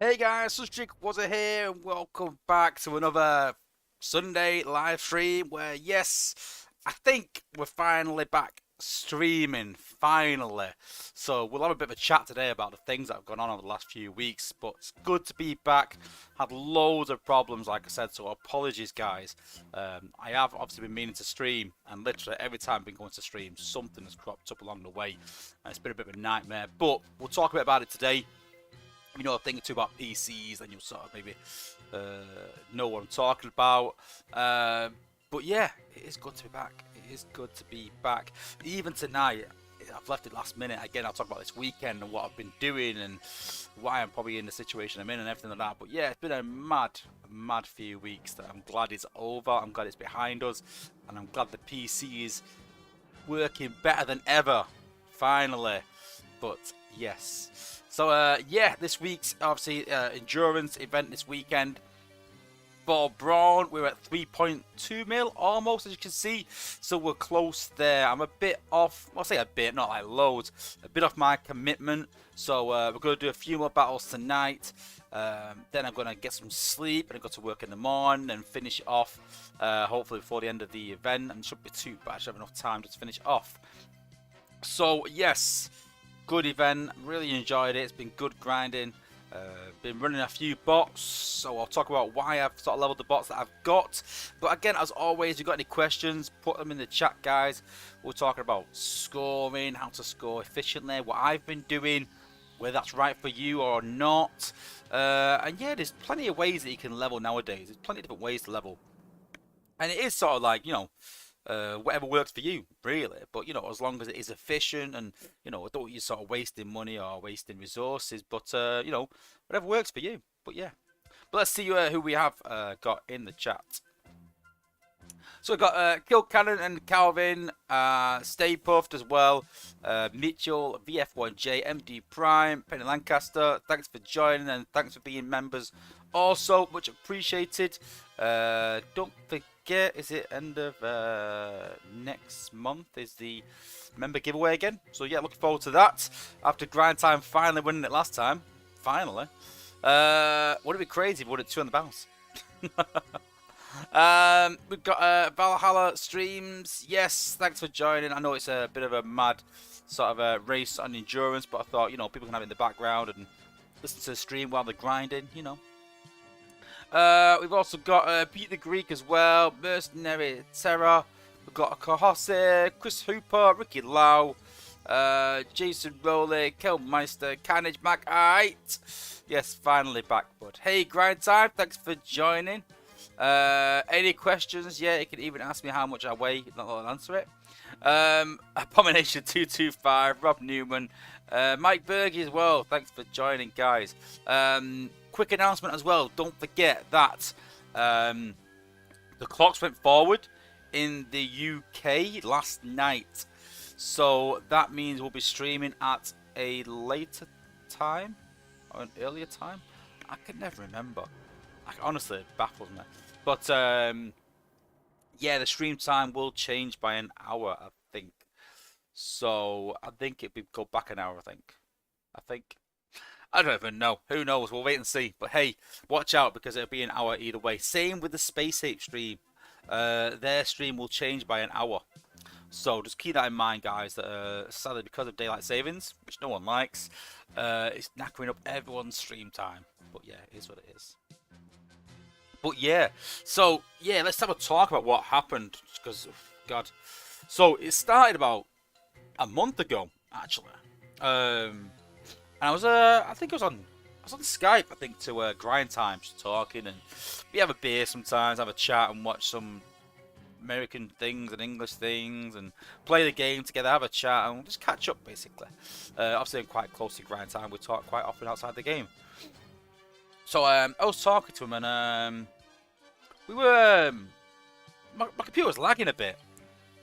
Hey guys, Sunstreaker Wozza here, and welcome back to another Sunday live stream where, yes, I think we're finally back streaming, finally. So we'll have a bit of a chat today about the things that have gone on over the last few weeks, but it's good to be back. Had loads of problems, like I said, so apologies guys. I have obviously been meaning to stream, and literally every time I've been going to stream, something has cropped up along the way. And it's been a bit of a nightmare, but we'll talk a bit about it today. You know a thing or two about PCs, then you'll sort of maybe know what I'm talking about. But yeah, it is good to be back. It is good to be back. Even tonight, I've left it last minute. Again, I'll talk about this weekend and what I've been doing and why I'm probably in the situation I'm in and everything like that. But yeah, it's been a mad few weeks that I'm glad it's over. I'm glad it's behind us. And I'm glad the PC is working better than ever. Finally. But yes. So yeah, this week's obviously endurance event this weekend for Brawn. We're at 3.2 mil almost, as you can see. So we're close there. I'm a bit off. I'll say a bit, not like loads. A bit off my commitment. So we're going to do a few more battles tonight. Then I'm going to get some sleep and go to work in the morning and finish it off. Hopefully before the end of the event. And it shouldn't be too bad. I should have enough time just to finish off. So yes. Good event, really enjoyed it. It's been good grinding. Been running a few bots, so I'll talk about why I've sort of leveled the bots that I've got. But again, as always, if you've got any questions, put them in the chat, guys. We're talking about scoring, how to score efficiently, what I've been doing, whether that's right for you or not. And yeah, there's plenty of ways that you can level nowadays. There's plenty of different ways to level. And it is sort of like, you know, whatever works for you, really. But you know, as long as it is efficient, and you know, I don't want you sort of wasting money or wasting resources. But you know, whatever works for you. But yeah, but let's see who we have got in the chat. So we've got Kill Cannon and Calvin, Stay Puffed as well, Mitchell, VF1J, MD Prime, Penny Lancaster. Thanks for joining and thanks for being members. Also, much appreciated. Don't forget, is it end of next month is the member giveaway again? So yeah, looking forward to that. After Grind Time finally winning it last time. Finally. Would it be crazy if we won it 200 bounce? We've got Valhalla streams. Yes, thanks for joining. I know it's a bit of a mad sort of a race on endurance, but I thought, you know, people can have it in the background and listen to the stream while they're grinding, you know. We've also got Beat the Greek as well, Mercenary Terror. We've got Kahose, Chris Hooper, Ricky Lau, Jason Rowley, Kelmeister, Carnage Mac. Alright. Yes, finally back, bud. Hey, Grind Time, thanks for joining. Any questions? Yeah, you can even ask me how much I weigh. Not that I'll answer it. Abomination 225, Rob Newman, Mike Berge as well. Thanks for joining, guys. Quick announcement as well. Don't forget that the clocks went forward in the UK last night, so that means we'll be streaming at a later time or an earlier time. I can never remember. Honestly, it baffles me. But yeah, the stream time will change by an hour, I think. So I think it'll go back an hour. I think. I don't even know. Who knows? We'll wait and see. But hey, watch out because it'll be an hour either way. Same with the Space Ape stream. Their stream will change by an hour. So just keep that in mind, guys. That sadly, because of daylight savings, which no one likes, it's knackering up everyone's stream time. But yeah, it is what it is. But yeah, so yeah, let's have a talk about what happened. Because God, so it started about a month ago, actually. And I think I was on Skype, I think, to Grind Time, just talking, and we have a beer sometimes, have a chat, and watch some American things and English things, and play the game together, have a chat, and just catch up, basically. Obviously, I'm quite close to Grind Time. We talk quite often outside the game. So I was talking to him, and we were my computer was lagging a bit.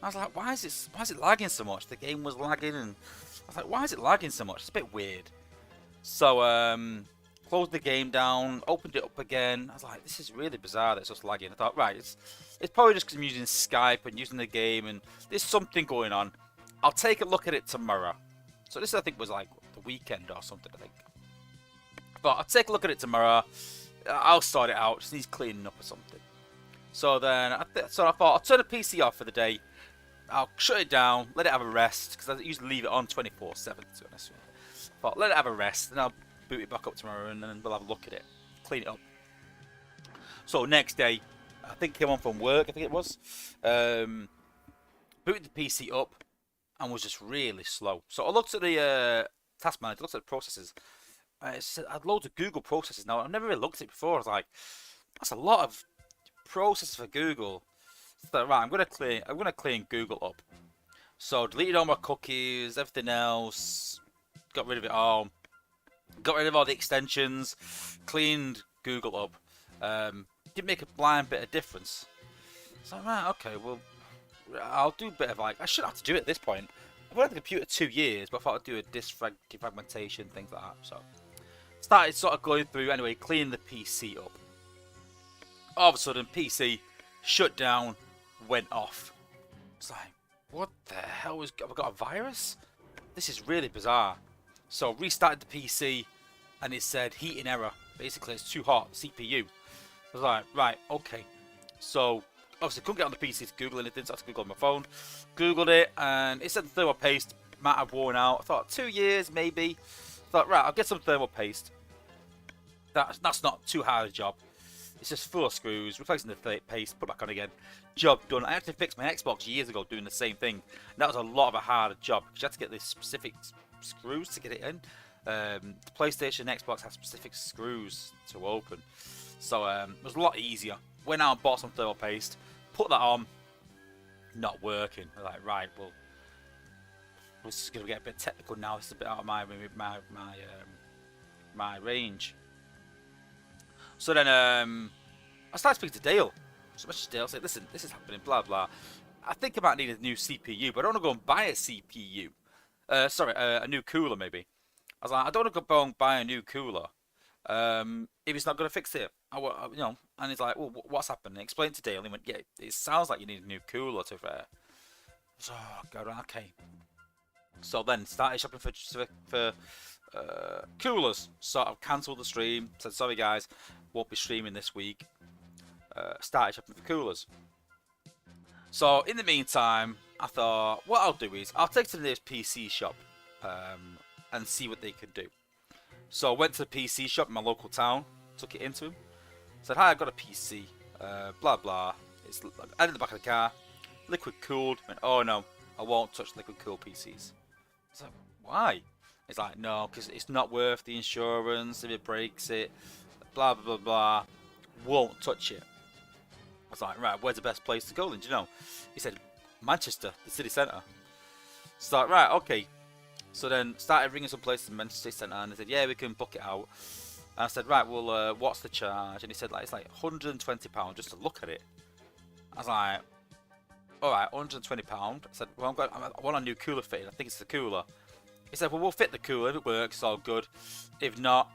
I was like, why is it lagging so much? The game was lagging, and I was like, why is it lagging so much? It's a bit weird. So closed the game down, opened it up again. I was like, this is really bizarre that it's just lagging. I thought, right, it's probably just because I'm using Skype and using the game, and there's something going on. I'll take a look at it tomorrow. So this, I think, was like the weekend or something, I think. But I'll take a look at it tomorrow. I'll sort it out. Just needs cleaning up or something. So then, I thought I'll turn the PC off for the day. I'll shut it down, let it have a rest, because I usually leave it on 24/7, to be honest with you. But let it have a rest, and I'll boot it back up tomorrow, and then we'll have a look at it, clean it up. So next day, I think I came on from work, I think it was. Booted the PC up, and was just really slow. So I looked at the task manager, looked at the processes. It said I had loads of Google processes now. I've never really looked at it before. I was like, that's a lot of processes for Google. So, right, I'm gonna clean Google up. So deleted all my cookies, everything else, got rid of it all, got rid of all the extensions, cleaned Google up. Didn't make a blind bit of difference. So right, okay, well, I'll do a bit of like I shouldn't have to do it at this point. I've had the computer 2 years, but I thought I'd do a disk defragmentation, things like that. So started sort of going through anyway, cleaning the PC up. All of a sudden, PC shut down, went off. It's like, what the hell have I got a virus? This is really bizarre. So restarted the PC, and it said heating error. Basically, it's too hot, CPU. I was like, right, okay. So obviously couldn't get on the PC to Google anything, so I had to Google on my phone. Googled it, and it said the thermal paste might have worn out. I thought 2 years maybe. I thought, right, I'll get some thermal paste. That's not too hard a job. It's just 4 screws, replacing the paste, put it back on again. Job done. I actually fixed my Xbox years ago doing the same thing. And that was a lot of a harder job, because you had to get the specific screws to get it in. The PlayStation and Xbox have specific screws to open. So it was a lot easier. Went out and bought some thermal paste, put that on, not working. I was like, right, well, this is going to get a bit technical now. This is a bit out of my range. So then I started speaking to Dale. So I messaged Dale, said, listen, this is happening, blah, blah. I think I might need a new CPU, but I don't want to go and buy a CPU. A new cooler, maybe. I was like, I don't want to go and buy a new cooler if it's not going to fix it. And he's like, well, what's happened? And I explained to Dale, and he went, yeah, it sounds like you need a new cooler to fair. So, God, okay. So then started shopping for coolers. Sort of cancelled the stream. Said, sorry guys, won't be streaming this week. Started shopping for coolers. So in the meantime, I thought what I'll do is I'll take to the nearest PC shop and see what they can do. So I went to the PC shop in my local town, took it into him, said, hi, I've got a PC, blah blah. It's in the back of the car, liquid cooled. Went, oh no, I won't touch liquid cooled PCs. So why? It's like, no, because it's not worth the insurance if it breaks it, blah blah blah blah. Won't touch it. I was like, right, where's the best place to go then? Do you know? He said, Manchester, the city centre. So like, right, okay. So then started ringing some places in Manchester city centre, and they said, yeah, we can book it out. And I said, right, well, what's the charge? And he said, like, it's like £120 just to look at it. I was like, all right, £120. I said, well, I want a new cooler fitting. I think it's the cooler. He said, well, we'll fit the cooler. If it works, it's all good. If not,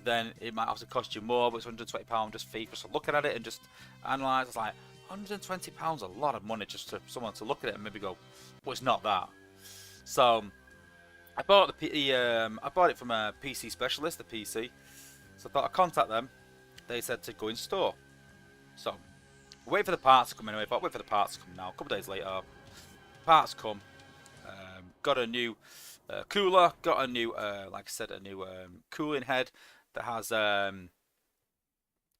then it might have to cost you more, but it's £120 just fee for just looking at it and just analyse. It's like, £120 a lot of money just for someone to look at it and maybe go, well, it's not that. So I bought I bought it from a PC specialist, the PC. So I thought I'd contact them. They said to go in store. So wait for the parts to come anyway. But wait for the parts to come now. A couple of days later, parts come. Got a new cooler. Got a new, like I said, a new cooling head that has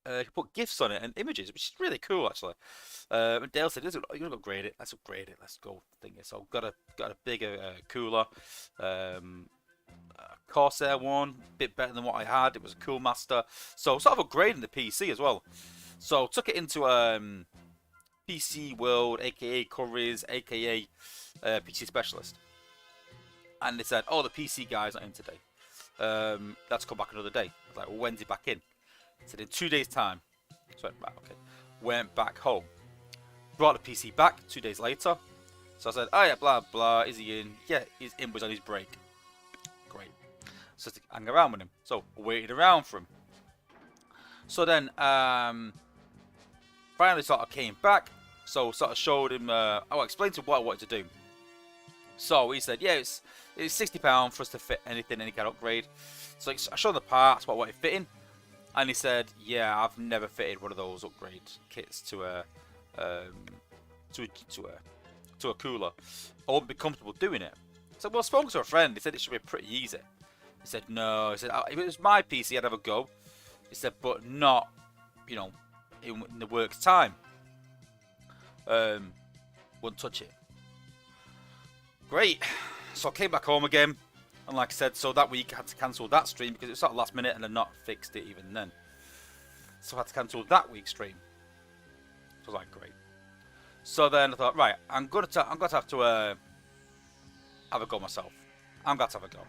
you put GIFs on it and images, which is really cool actually. And Dale said, "You're gonna upgrade it. Let's upgrade it. Let's go." So got a bigger cooler. Corsair one, a bit better than what I had. It was a Cool Master. So sort of upgrading the PC as well. So took it into PC World, aka Currys, aka PC Specialist, and they said, "Oh, the PC guy's not in today. Let's come back another day." I was like, well, when's he back in? I said, in 2 days' time. So I went, right, okay. Went back home. Brought the PC back 2 days later. So I said, oh yeah, blah blah. Is he in? Yeah, he's in. Was on his break. Great. So to hang around with him. So waited around for him. So then finally sort of came back. So sort of showed him. I explained to him what I wanted to do. So he said, yeah, it's £60 for us to fit anything, any kind of upgrade. So I showed the parts, what it fitting, and he said, yeah, I've never fitted one of those upgrade kits to a to a cooler. I wouldn't be comfortable doing it. So well, I spoke to a friend. He said it should be pretty easy. He said no. He said if it was my PC, I'd have a go. He said, but not, you know, in the work's time. Wouldn't touch it. Great. So I came back home again, and like I said, so that week I had to cancel that stream because it was sort of last minute, and I'd not fixed it even then. So I had to cancel that week's stream. So I was like, great. So then I thought, right, I'm going to have to have a go myself. I'm going to have a go.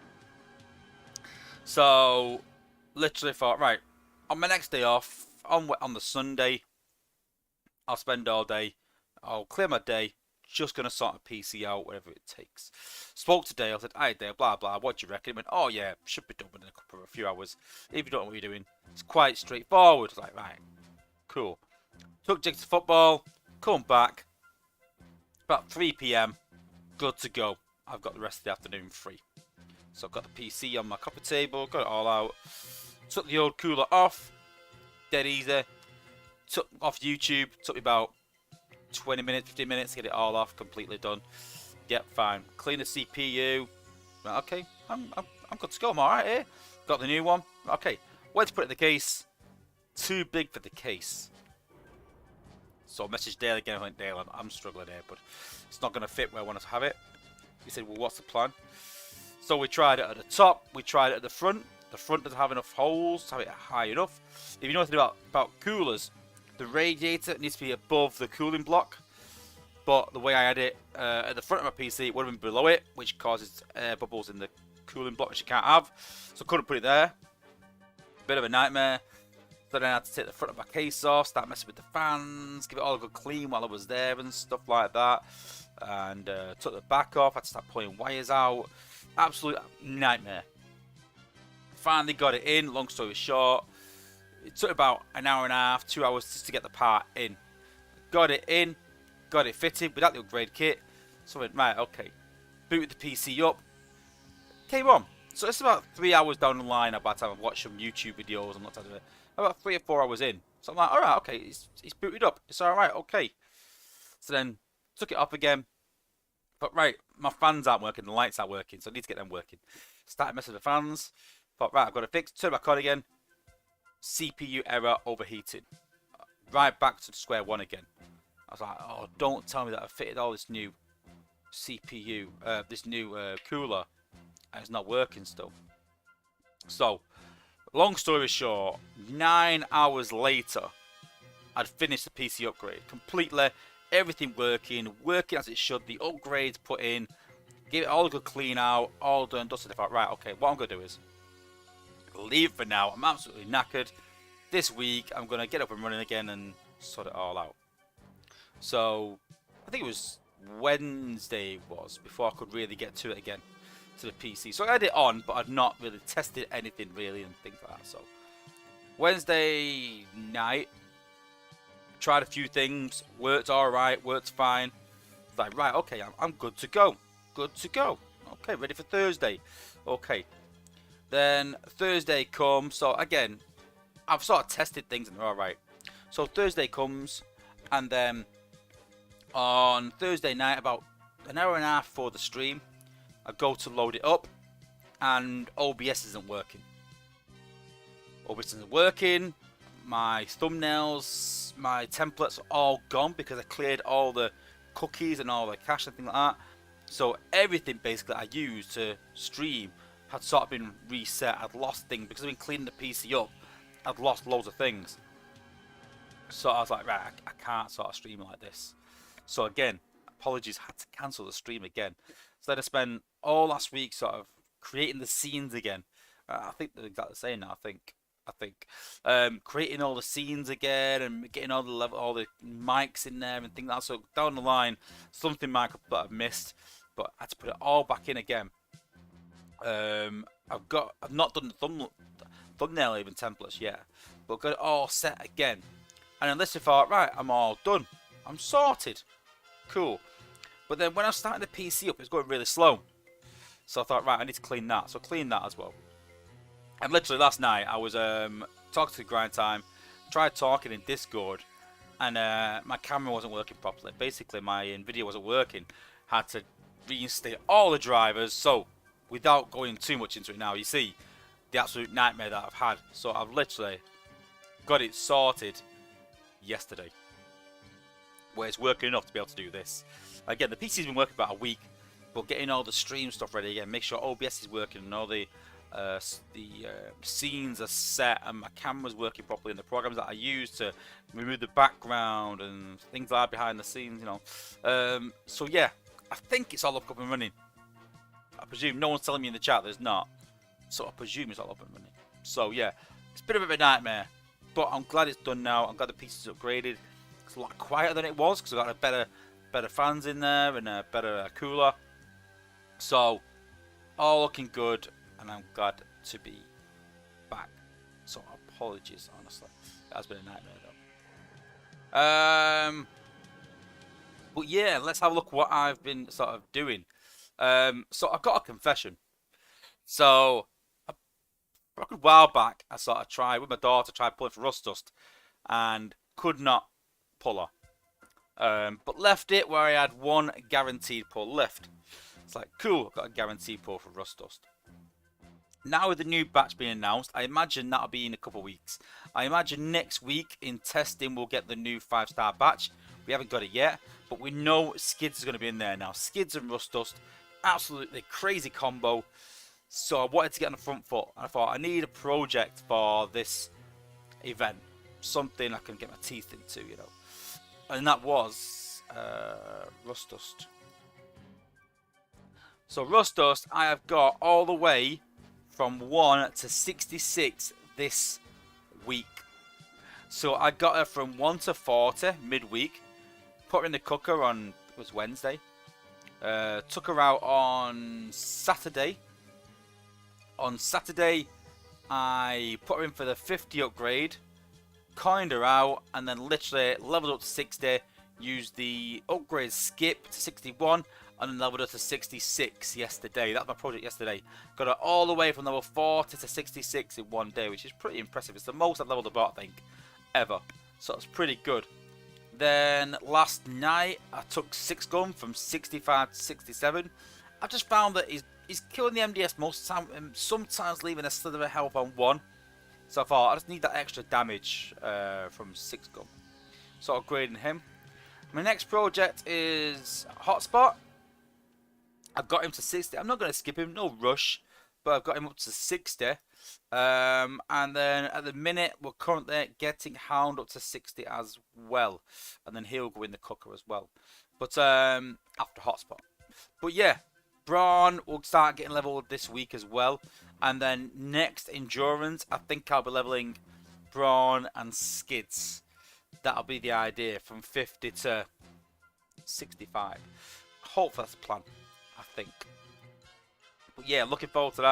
So literally thought, right, on my next day off, on the Sunday, I'll spend all day. I'll clear my day. Just going to sort a PC out, whatever it takes. Spoke to Dale. Said, hi Dale, blah, blah. What do you reckon? He went, oh yeah, should be done within a few hours. If you don't know what you're doing, it's quite straightforward. Like, right, cool. Took Jig to football. Come back. About 3 PM. Good to go. I've got the rest of the afternoon free. So I've got the PC on my coffee table. Got it all out. Took the old cooler off. Dead easy. Took off YouTube. Took me about 20 minutes, 15 minutes to get it all off. Completely done. Yep, fine. Clean the CPU. Right, okay. I'm good to go. I'm alright here. Got the new one. Okay. Where to put it in the case? Too big for the case. So I messaged Dale again. I went, Dale, I'm struggling here, but it's not going to fit where I want to have it. He said, well, what's the plan? So we tried it at the top. We tried it at the front. The front doesn't have enough holes to have it high enough. If you know anything about coolers, the radiator needs to be above the cooling block. But the way I had it at the front of my PC, it would have been below it, which causes air bubbles in the cooling block, which you can't have. So I couldn't put it there. Bit of a nightmare. So then I had to take the front of my case off, start messing with the fans, give it all a good clean while I was there and stuff like that. And took the back off, had to start pulling wires out. Absolute nightmare. Finally got it in, long story short. It took about an hour and a half, 2 hours just to get the part in. Got it in, got it fitted without the upgrade kit. So I went, right, okay. Booted the PC up. Came on. So it's about 3 hours down the line by the time I've watched some YouTube videos and looked at it. About 3 or 4 hours in. So I'm like, alright, okay, it's booted up. It's alright, okay. So then, took it off again. But right, my fans aren't working, the lights aren't working, so I need to get them working. Started messing with the fans. Thought, right, I've got it fixed. Turn it back on again. CPU error, overheating. Right back to square one again. I was like, oh, don't tell me that I've fitted all this new CPU, this new cooler, and it's not working still. So, long story short, 9 hours later, I'd finished the PC upgrade completely. Everything working as it should. The upgrades put in, give it all a good clean out, all done, dusted. I thought, right, okay, what I'm going to do is leave it for now. I'm absolutely knackered. This week, I'm going to get up and running again and sort it all out. So, I think it was Wednesday before I could really get to it again, to the PC. So I had it on, but I'd not really tested anything really and things like that. So, Wednesday night, tried a few things, worked alright, worked fine. Like, right, okay, I'm good to go. Good to go. Okay, ready for Thursday. Okay. Then Thursday comes, so again, I've sort of tested things and they're alright. So Thursday comes, and then on Thursday night, about an hour and a half before the stream, I go to load it up, and OBS isn't working. OBS isn't working. My thumbnails, my templates are all gone because I cleared all the cookies and all the cache and things like that. So everything basically I used to stream had sort of been reset. I'd lost things because I've been cleaning the PC up. I'd lost loads of things. So I was like, right, I can't sort of stream like this. So again, apologies, had to cancel the stream again. So then I spent all last week sort of creating the scenes again. I think they're exactly the same now. I think creating all the scenes again and getting all the mics in there and things like that. So down the line, something might have that I've missed, but I had to put it all back in again. I've not done the thumbnail even templates yet, but got it all set again. And then literally thought, right, I'm all done. I'm sorted. Cool. But then when I was starting the PC up, it was going really slow. So I thought, right, I need to clean that. So clean that as well. And literally last night, I was talking to Grind Time, tried talking in Discord, and my camera wasn't working properly. Basically, my NVIDIA wasn't working. Had to reinstate all the drivers. So without going too much into it now, you see the absolute nightmare that I've had. So I've literally got it sorted yesterday, where it's working enough to be able to do this. Again, the PC's been working about a week, but getting all the stream stuff ready again, make sure OBS is working and all the scenes are set and my camera's working properly, and the programs that I use to remove the background and things like that behind the scenes, you know. So yeah, I think it's all up and running. I presume no one's telling me in the chat there's not, so I presume it's all up and running. So yeah, it's a bit of a nightmare, but I'm glad it's done now. I'm glad the piece is upgraded. It's a lot quieter than it was because I've got a better fans in there and a better cooler. So all looking good, and I'm glad to be back. So apologies, honestly, that's been a nightmare though. But yeah, let's have a look what I've been sort of doing. So I've got a confession. So a good while back, I sort of tried with my daughter, tried pulling for Rust Dust, and could not pull her. But left it where I had one guaranteed pull left. It's like, cool, I've got a guaranteed pull for Rust Dust. Now with the new batch being announced, I imagine that'll be in a couple of weeks. I imagine next week in testing we'll get the new 5-star batch. We haven't got it yet, but we know Skids is going to be in there now. Skids and Rust Dust, absolutely crazy combo. So I wanted to get on the front foot, and I thought I need a project for this event, something I can get my teeth into, you know. And that was Rust Dust. So Rust Dust, I have got all the way from 1 to 66 this week. So I got her from 1 to 40 midweek. Put her in the cooker on, it was Wednesday. Took her out on Saturday. On Saturday, I put her in for the 50 upgrade. Coined her out, and then literally leveled up to 60. Used the upgrade skip to 61. And then leveled up to 66 yesterday. That's my project yesterday. Got it all the way from level 40 to 66 in one day, which is pretty impressive. It's the most I've leveled a bot, I think, ever. So it's pretty good. Then last night, I took 6 gun from 65 to 67. I just found that he's killing the MDS most of the time, and sometimes leaving a slither of health on 1. So I thought I just need that extra damage from 6 gun. So upgrading him. My next project is Hotspot. I've got him to 60. I'm not going to skip him, no rush, but I've got him up to 60. And then at the minute, we're currently getting Hound up to 60 as well. And then he'll go in the cooker as well. But after Hotspot. But yeah, Brawn will start getting leveled this week as well. And then next Endurance, I think I'll be leveling Brawn and Skids. That'll be the idea, from 50 to 65. Hopefully that's the plan, I think. But yeah, looking forward to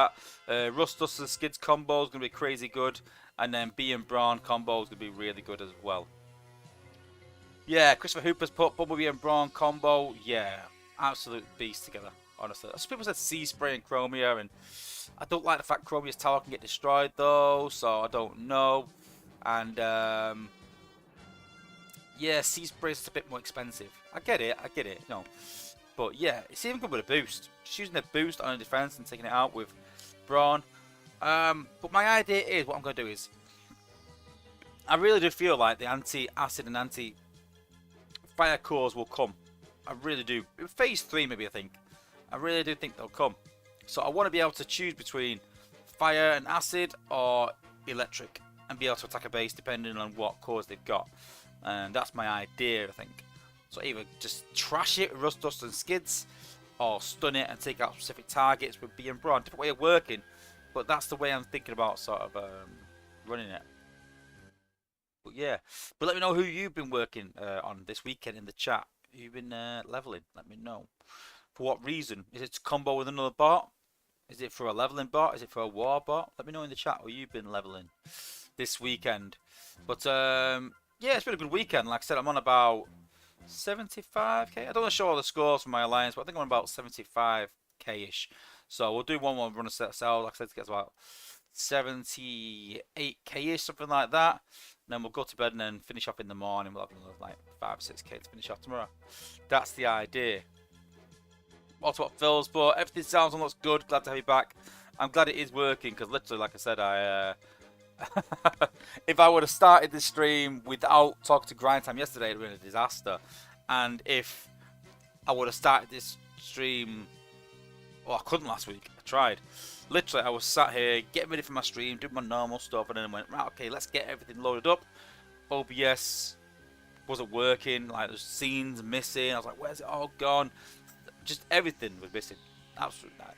that. Rust Dust and Skids combo is going to be crazy good. And then B and Brawn combo is going to be really good as well. Yeah, Christopher Hooper's put Bumblebee and Brawn combo. Yeah, absolute beast together, honestly. Some people said Sea Spray and Chromia, and I don't like the fact Chromia's tower can get destroyed though, so I don't know. And yeah, Sea Spray's a bit more expensive. I get it, no. But yeah, it's even good with a boost. Just using a boost on a defense and taking it out with Brawn. But my idea is, what I'm going to do is, I really do feel like the anti-acid and anti-fire cores will come. I really do. Phase 3 maybe, I think. I really do think they'll come. So I want to be able to choose between fire and acid or electric, and be able to attack a base depending on what cores they've got. And that's my idea, I think. So either just trash it with Rust Dust and Skids, or stun it and take out specific targets with B and Brawn. Different way of working, but that's the way I'm thinking about sort of running it. But yeah, but let me know who you've been working on this weekend in the chat. Who you've been leveling, let me know. For what reason? Is it to combo with another bot? Is it for a leveling bot? Is it for a war bot? Let me know in the chat who you've been leveling this weekend. But yeah, it's been a good weekend. Like I said, I'm on about 75k. I don't know show all the scores for my alliance, but I think I'm about 75k-ish. So we'll do one more run of sales. Like I said, it gets about 78k-ish, something like that. And then we'll go to bed and then finish off in the morning. We'll have another like 5 or 6k to finish off tomorrow. That's the idea. Also what Phil's, but everything sounds and looks good. Glad to have you back. I'm glad it is working because literally, like I said, if I would have started this stream without talking to Grind Time yesterday, it would have been a disaster. And if I would have started this stream, well, I couldn't last week. I tried. Literally, I was sat here getting ready for my stream, doing my normal stuff, and then I went, right, okay, let's get everything loaded up. OBS wasn't working. Like, there's scenes missing. I was like, where's it all gone? Just everything was missing. Absolute nightmare.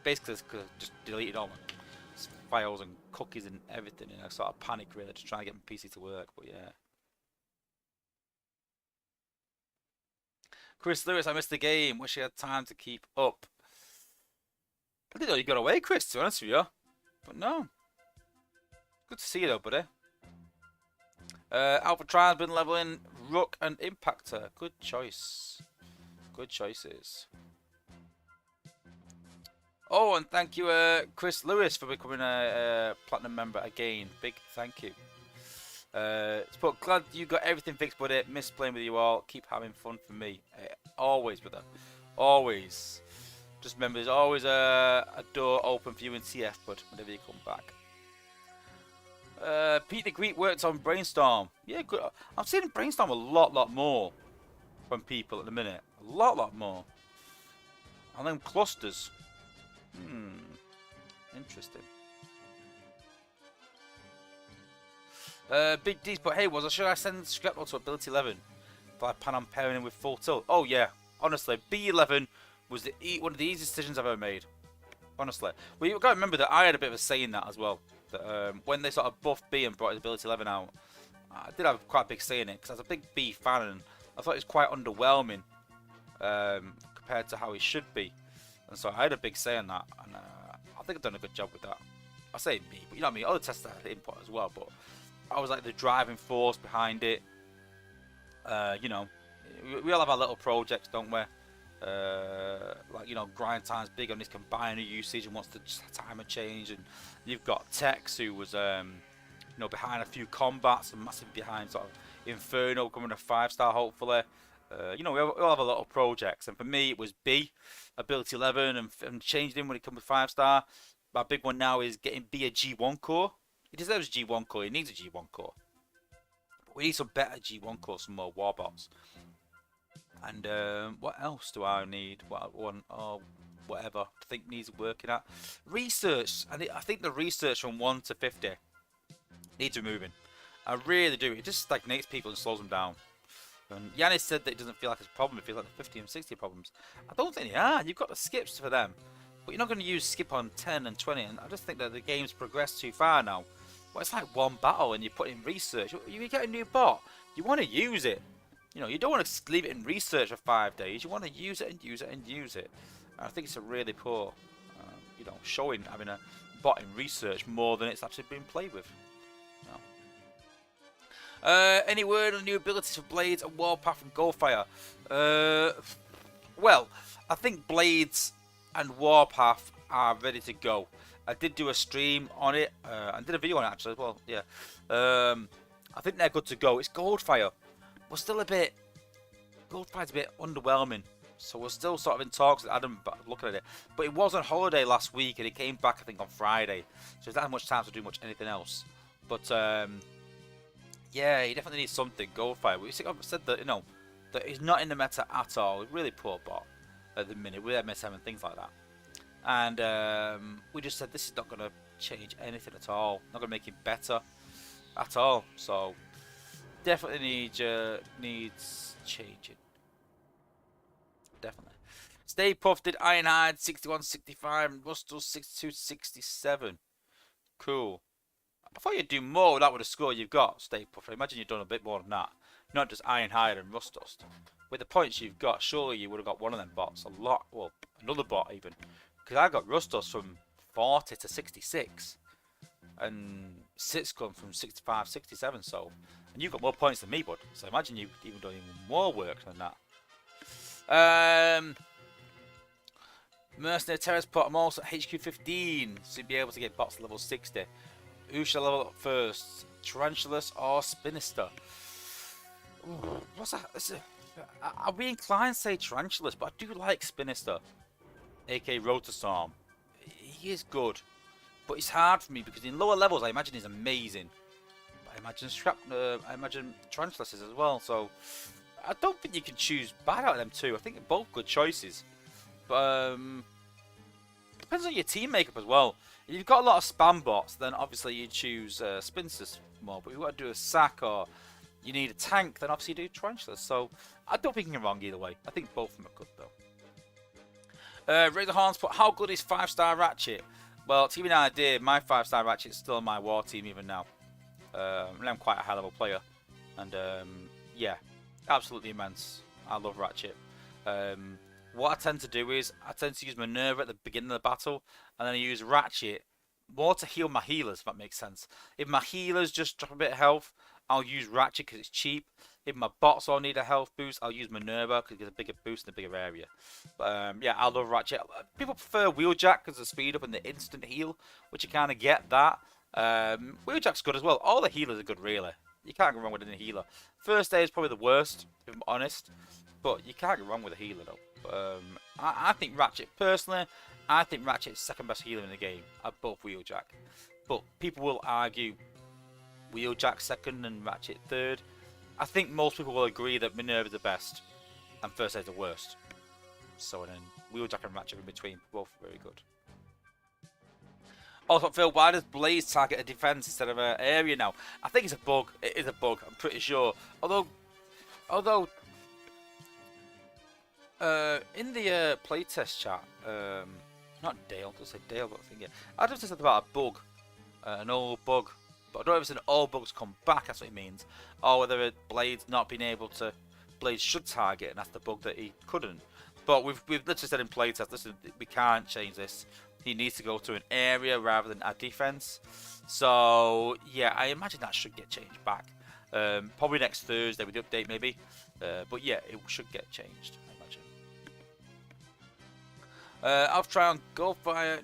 Basically, just deleted all my files and cookies and everything in a sort of panic, really, to try and get my PC to work. But yeah. Chris Lewis, I missed the game. Wish I had time to keep up. I didn't know you got away, Chris, to be honest with you. But no. Good to see you, though, buddy. Alpha Trial's been leveling Rook and Impactor. Good choice. Good choices. Oh, and thank you, Chris Lewis, for becoming a platinum member again. Big thank you. But glad you got everything fixed, buddy. Miss playing with you all. Keep having fun for me. Always, brother. Always. Just remember, there's always a door open for you in TF, bud, whenever you come back. Pete the Greek works on Brainstorm. Yeah, good. I'm seeing Brainstorm a lot more from people at the minute. A lot more. And then clusters. Interesting. Big D's, but hey, should I send Scrapball to ability 11? If I plan on pairing him with full tilt? Oh yeah, honestly, B11 was one of the easiest decisions I've ever made. Honestly, well, you've got to remember that I had a bit of a say in that as well. That when they sort of buffed B and brought his ability 11 out, I did have quite a big say in it because I was a big B fan and I thought it was quite underwhelming compared to how he should be. And so I had a big say in that, and I think I've done a good job with that. I say me, but you know what I mean. Other tests had input as well, but I was like the driving force behind it. You know, we all have our little projects, don't we? Like, you know, Grind Time's big on this combiner usage and wants the timer change, and you've got Tex who was you know, behind a few combats and massive behind sort of Inferno coming to 5-star hopefully. You know, we all have a lot of projects, and for me it was B, ability 11, and changed him when it comes to 5-star. My big one now is getting B a G1 core. He deserves a G1 core, he needs a G1 core. But we need some better G1 cores, some more warbots. And what else do I need? What I want, or whatever I think needs working at. Research, I think the research from 1 to 50 needs removing. I really do. It just stagnates people and slows them down. And Yanis said that it doesn't feel like it's a problem, it feels like the 50 and 60 problems. I don't think they are. You've got the skips for them. But you're not going to use skip on 10 and 20. And I just think that the game's progressed too far now. Well, it's like one battle and you put in research. You get a new bot. You want to use it. You know, you don't want to leave it in research for 5 days. You want to use it and use it and use it. And I think it's a really poor, you know, showing having a bot in research more than it's actually been played with. Any word on the new abilities for Blades and Warpath and Goldfire? Well, I think Blades and Warpath are ready to go. I did do a stream on it, and did a video on it actually as well, yeah. I think they're good to go. It's Goldfire. We're still a bit... Goldfire's a bit underwhelming. So we're still sort of in talks with Adam looking at it. But he was on holiday last week and he came back I think on Friday. So he's not had much time to do anything else. But yeah, he definitely needs something. Goldfire. We said that, you know, that he's not in the meta at all. He's really poor bot at the minute with MSM and things like that. And we just said this is not going to change anything at all. Not going to make him better at all. So definitely needs changing. Definitely. Stay Puff did Ironhide 61-65 and Rustle 62-67. Cool. I thought you'd do more with that with the score you've got, Stay Puff. I imagine you've done a bit more than that. Not just Ironhide and Rust Dust. With the points you've got, surely you would have got one of them bots. A lot. Well, another bot even. Because I got Rust Dust from 40 to 66. and Sit's come from 65, 67. So, and you've got more points than me, bud. So imagine you've even done even more work than that. Mercenary Terrace Pot. I'm also at HQ 15, so you'll be able to get bots level 60. Who shall level up first? Tarantulas or Spinister? Ooh, what's that? I'll be inclined to say Tarantulas, but I do like Spinister, aka Rotorstorm. He is good, but it's hard for me because in lower levels I imagine he's amazing. But I imagine Tarantulas is as well. So I don't think you can choose bad out of them two. I think they're both good choices. But depends on your team makeup as well. If you've got a lot of spam bots, then obviously you choose Spinsters more. But if you want to do a sack or you need a tank, then obviously you do Tarantulas. So I don't think you're wrong either way. I think both of them are good though. Razor Horns put, how good is 5-star Ratchet? Well, to give you an idea, my 5-star Ratchet is still on my war team even now. I'm quite a high level player. And yeah, absolutely immense. I love Ratchet. What I tend to do is I tend to use Minerva at the beginning of the battle, and then I use Ratchet more to heal my healers, if that makes sense. If my healers just drop a bit of health, I'll use Ratchet because it's cheap. If my bots all need a health boost, I'll use Minerva because it gets a bigger boost in a bigger area. But yeah, I love Ratchet. People prefer Wheeljack because of the speed up and the instant heal, which you kind of get that. Wheeljack's good as well. All the healers are good, really. You can't go wrong with any healer. First day is probably the worst, if I'm honest. But you can't go wrong with a healer, though. I think Ratchet, personally, I think Ratchet's second best healer in the game above Wheeljack. But people will argue Wheeljack second and Ratchet third. I think most people will agree that Minerva's the best and First Aid's the worst. So then Wheeljack and Ratchet in between, both very good. Also, Phil, why does Blaze target a defense instead of an area now? I think it's a bug. It is a bug, I'm pretty sure. Although in the playtest chat, not Dale, I'll say Dale, but I think, yeah. I just said about a bug, an old bug. But I don't know if it's an old bug's come back, that's what it means. Or whether Blade's not been able to, Blade should target, and that's the bug that he couldn't. But we've literally said in playtest, listen, we can't change this. He needs to go to an area rather than a defense. So, yeah, I imagine that should get changed back. Probably next Thursday with the update, maybe. But yeah, it should get changed, I imagine. I'll try on Goldfire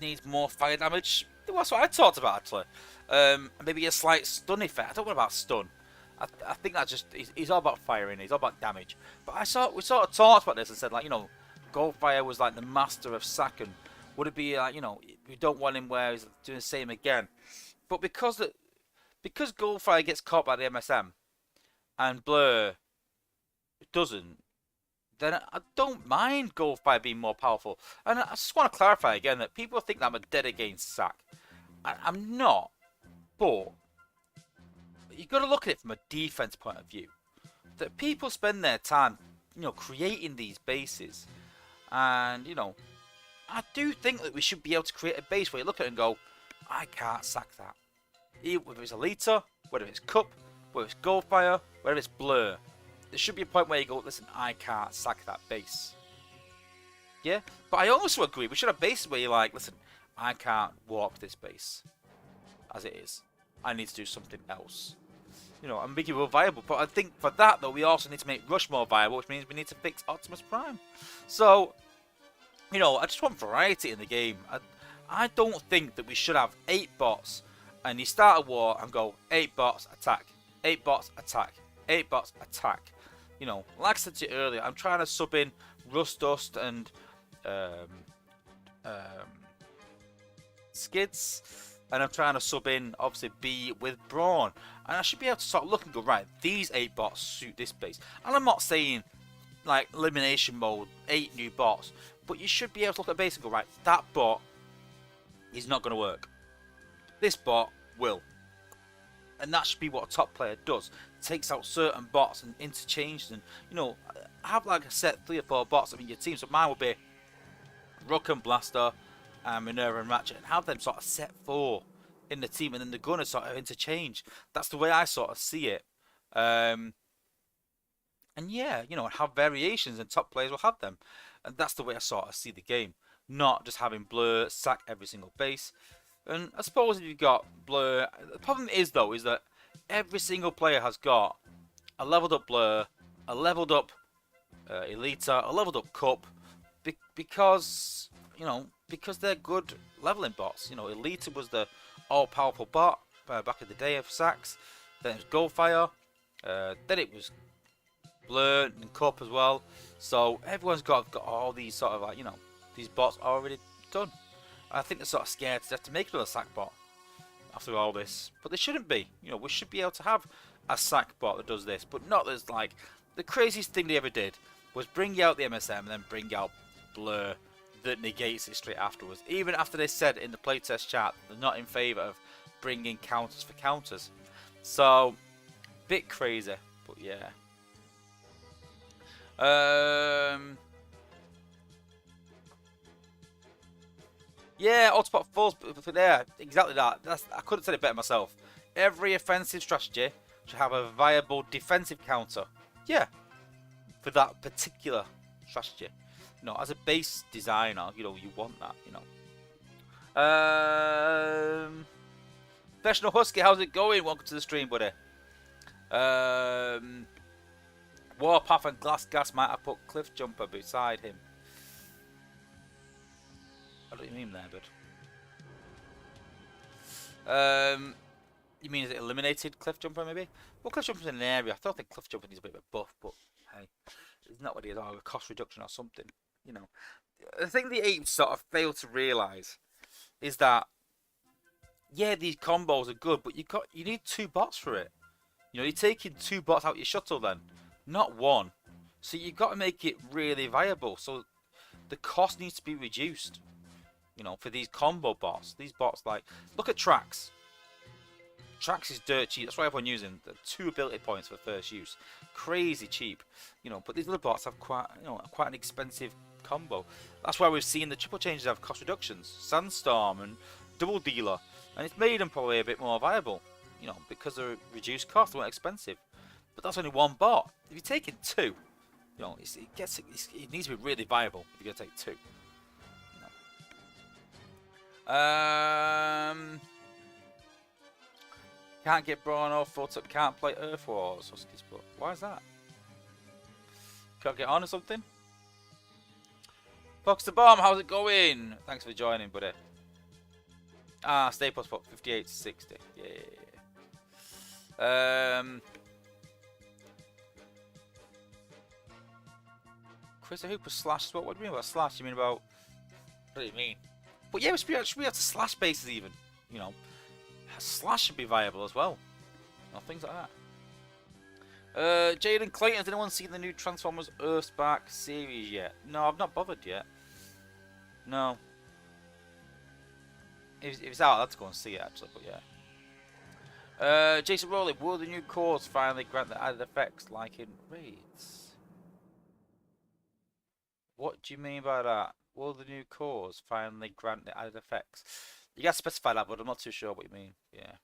needs more fire damage. That's what I talked about, actually. Maybe a slight stun effect. I don't know about stun. I think that just he's all about firing. He's all about damage. But we sort of talked about this and said, like, you know, Goldfire was like the master of Sacken. Would it be like, you know, we don't want him where he's doing the same again? But because Goldfire gets caught by the MSM and Blur doesn't, then I don't mind Goldfire being more powerful. And I just want to clarify again that people think that I'm a dead against Sack. I'm not, but you've got to look at it from a defense point of view. That people spend their time, you know, creating these bases, and you know, I do think that we should be able to create a base where you look at it and go, I can't sack that. Whether it's Alita, whether it's Cup, whether it's Goldfire, whether it's Blur, there should be a point where you go, listen, I can't sack that base. Yeah, but I also agree we should have bases where you're like, listen, I can't walk this base as it is. I need to do something else. You know, and make it more viable. But I think for that, though, we also need to make Rush more viable, which means we need to fix Optimus Prime. So, you know, I just want variety in the game. I don't think that we should have 8 bots and you start a war and go 8 bots, attack, 8 bots, attack, 8 bots, attack. You know, like I said to you earlier, I'm trying to sub in Rust Dust and Skids, and I'm trying to sub in, obviously, B with Brawn. And I should be able to start looking and go, right, these 8 bots suit this base. And I'm not saying, like, elimination mode, 8 new bots. But you should be able to look at a base and go, right, that bot is not going to work. This bot will. And that should be what a top player does. Takes out certain bots and interchanges. And, you know, have like a set 3 or 4 bots in your team. So mine would be Rook and Blaster, and Minerva and Ratchet, and have them sort of set 4 in the team, and then the gunners sort of interchange. That's the way I sort of see it. And yeah, you know, have variations, and top players will have them. And that's the way I sort of see the game. Not just having Blur sack every single base. And I suppose if you've got Blur, the problem is though is that every single player has got a leveled up Blur, a leveled up Elita, a leveled up Cup, because because they're good leveling bots. Elita was the all-powerful bot back in the day of Sax. Then it was Goldfire. Then it was Blur and Cup as well. So everyone's got all these sort of these bots already done. I think they're sort of scared to have to make another sack bot after all this, but they shouldn't be. We should be able to have a sack bot that does this, but not as like the craziest thing they ever did was bring out the MSM and then bring out Blur that negates it straight afterwards. Even after they said in the playtest chat they're not in favour of bringing counters for counters. So, bit crazy, but yeah. Yeah, autopot falls for there. Exactly that. I couldn't have said it better myself. Every offensive strategy should have a viable defensive counter. Yeah, for that particular strategy. As a base designer, you want that. Professional Husky, how's it going? Welcome to the stream, buddy. Warpath and Glass Gas might have put Cliff Jumper beside him. What do you mean there, bud? You mean is it eliminated Cliff Jumper maybe? Well, Cliff Jumper's in an area. I don't think Cliff Jumper needs a bit of a buff, but hey, it's not what it is. Or a cost reduction or something. The thing the apes sort of fail to realise is that these combos are good, but you need 2 bots for it. You're taking 2 bots out your shuttle then, not 1. So you've got to make it really viable. So the cost needs to be reduced. For these combo bots. These bots, like, look at Trax. Trax is dirt cheap. That's why everyone using the 2 ability points for first use. Crazy cheap. But these other bots have quite an expensive combo. That's why we've seen the triple changes have cost reductions. Sandstorm and Double Dealer. And it's made them probably a bit more viable. Because they're reduced cost, they weren't expensive. But that's only 1 bot. If you're taking 2, it needs to be really viable if you're going to take 2. Can't get Brawn or Foot up, can't play Earth Wars. Huskies, but why is that? Can't get on or something? Fox the Bomb, how's it going? Thanks for joining, buddy. Stay plus 58 to 60. Yeah. Chris Hooper slash. What do you mean about slash? You mean about? What do you mean? But yeah, we should be able to slash bases even. Slash should be viable as well. Things like that. Jaden Clayton, has anyone seen the new Transformers Earthspark series yet? No, I've not bothered yet. No. If it's out, I'll have to go and see it actually, but yeah. Jason Rowley, will the new cores finally grant the added effects like in Raids? What do you mean by that? Will the new cores finally grant the added effects? You gotta specify that, but I'm not too sure what you mean. Yeah.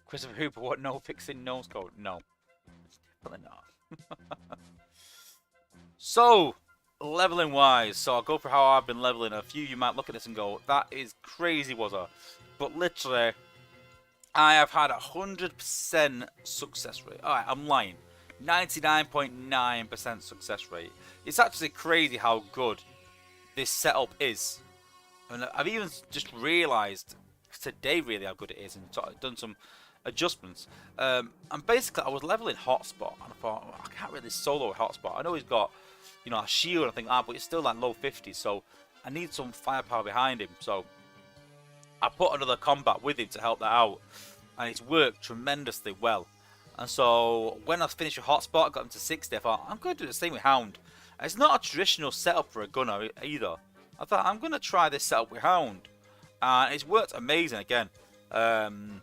Christopher Hooper, what no fixing nose code? No. Definitely not. So, leveling wise, so I'll go for how I've been leveling. A few you might look at this and go, that is crazy, Wozza. But literally, I have had 100% success rate. Alright, I'm lying. 99.9% success rate. It's actually crazy how good this setup is. And I've even just realised today really how good it is and done some adjustments. And basically I was leveling Hotspot and I thought, I can't really solo Hotspot. I know he's got, a shield and I think, but he's still like low 50s, so I need some firepower behind him. So I put another combat with him to help that out, and it's worked tremendously well. And so when I finished with Hotspot, I got him to 60. I thought, I'm going to do the same with Hound. And it's not a traditional setup for a gunner either. I thought, I'm going to try this setup with Hound. And it's worked amazing again. And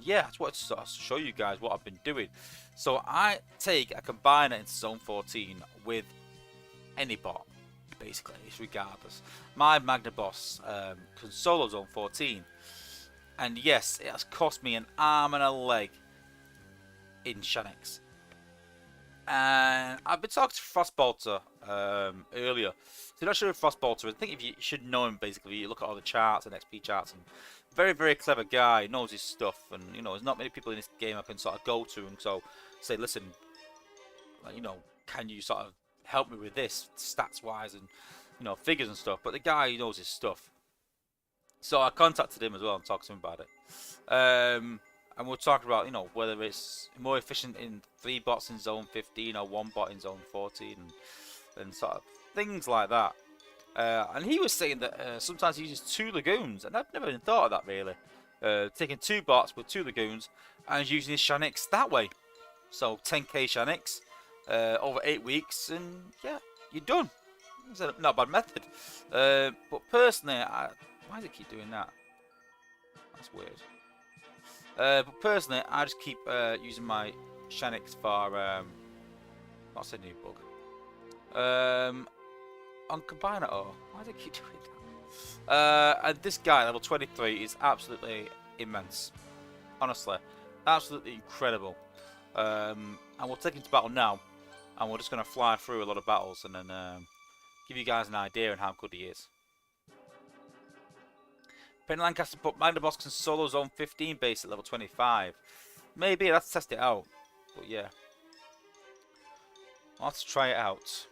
yeah, I just wanted to sort of show you guys what I've been doing. So I take a combiner into Zone 14 with any bot, basically, it's regardless. My Magna Boss can solo Zone 14. And yes, it has cost me an arm and a leg in Shanix. And I've been talking to Frostbolter earlier. So you're not sure who Frostbolter is. I think if you should know him, basically. You look at all the charts and XP charts. And very, very clever guy. Knows his stuff. And, you know, there's not many people in this game I can sort of go to and so say, listen, like, you know, can you sort of help me with this, stats-wise and, you know, figures and stuff. But the guy, he knows his stuff. So I contacted him as well and talked to him about it. And we'll talk about, you know, whether it's more efficient in 3 bots in zone 15 or 1 bot in zone 14 and sort of things like that. And he was saying that sometimes he uses 2 lagoons, and I've never even thought of that really. Taking 2 bots with 2 lagoons and using his Shanix that way. So 10k Shanix over 8 weeks, and yeah, you're done. It's not a bad method. But personally, why does it keep doing that? That's weird. But personally, I just keep using my Shanix for what's a new bug? On Combiner. Oh, why does it keep doing that? And this guy, level 23, is absolutely immense. Honestly, absolutely incredible. And we'll take him to battle now, and we're just going to fly through a lot of battles and then give you guys an idea on how good he is. Penny Lancaster put Magnabox and Solo Zone 15 base at level 25. Maybe, let's test it out. But yeah. Let's try it out.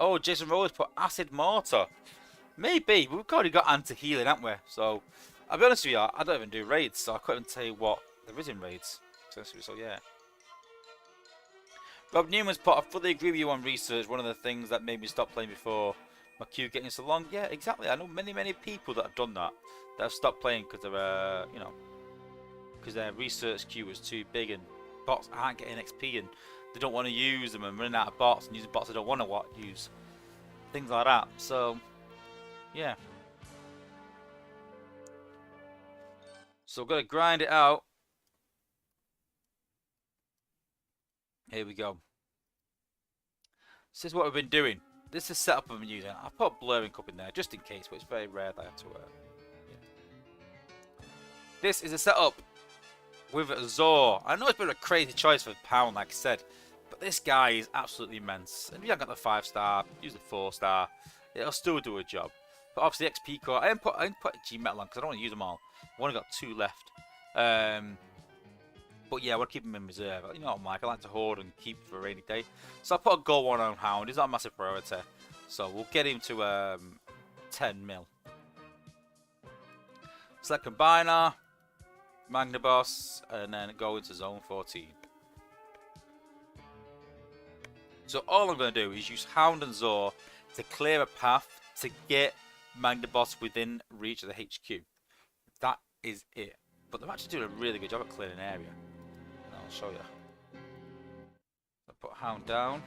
Oh, Jason Rowley's put Acid Mortar. Maybe. We've already got anti-healing, haven't we? So, I'll be honest with you, I don't even do raids, so I couldn't tell you what there is in raids. So yeah. Rob Newman's put, I fully agree with you on research. One of the things that made me stop playing before my queue getting so long. Yeah, exactly. I know many people that have done that. That have stopped playing because they're, you know, because their research queue was too big and bots aren't getting XP and they don't want to use them and running out of bots and using bots they don't want to use. Things like that. So, yeah. So we're going to grind it out. Here we go. This is what we've been doing. This is the setup I'm using. I put Blurring Cup in there just in case, but it's very rare that I have to yeah. This is a setup with Zor. I know it's been a crazy choice for Pound, like I said, but this guy is absolutely immense. And if you haven't got the 5-star, use the 4-star. It'll still do a job. But obviously XP core, I didn't put G Metal on because I don't want to use them all. I've only got 2 left. But yeah, I want to keep him in reserve. You know what I'm like, I like to hoard and keep for a rainy day. So I put a goal 1 on Hound. He's not a massive priority. So we'll get him to 10 mil. Select Combiner, Magnaboss, and then go into Zone 14. So all I'm going to do is use Hound and Zor to clear a path to get Magnaboss within reach of the HQ. That is it. But they're actually doing a really good job at clearing an area. And I'll show you. I put Hound down.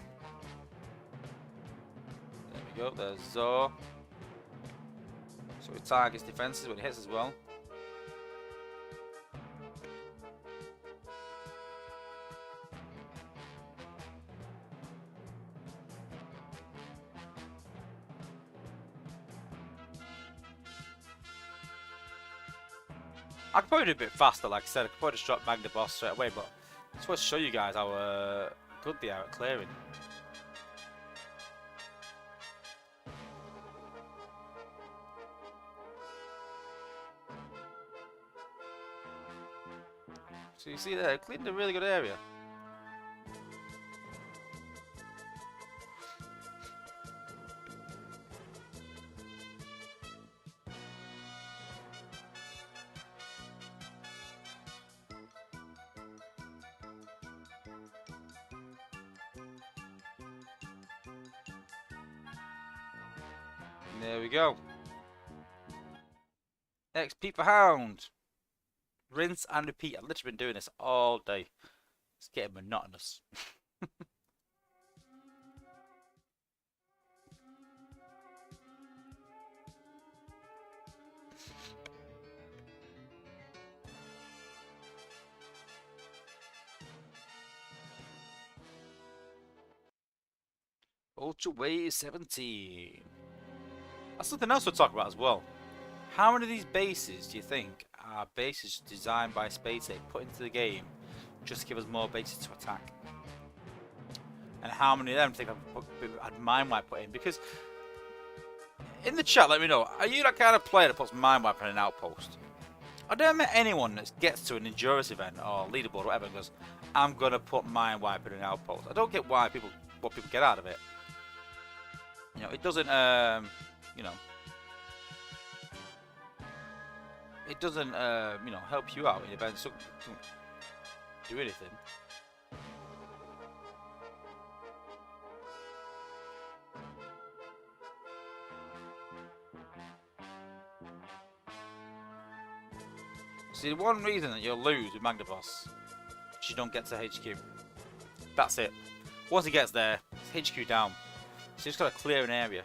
There we go. There's Zor. So it targets defenses when it hits as well. I could probably do a bit faster, like I said. I could probably just drop Magnaboss straight away, but I just want to show you guys how good they are at clearing. So you see there, cleaned a really good area. There we go. XP for Hound. Rinse and repeat. I've literally been doing this all day. It's getting monotonous. Ultra Wave 17. That's something else we'll talk about as well. How many of these bases do you think are bases designed by Spacey, put into the game just to give us more bases to attack. And how many of them think I'd mind wipe put in? Because in the chat, let me know. Are you that kind of player that puts mind wipe on an outpost? I don't met anyone that gets to an endurance event or leaderboard or whatever and goes, I'm gonna put mind wipe in an outpost. I don't get what people get out of it. You know, it doesn't you know, it doesn't you know, help you out in events. So don't do anything. See, the one reason that you'll lose with Magnaboss is you don't get to HQ. That's it. Once he gets there, it's HQ down. So you just got to clear an area.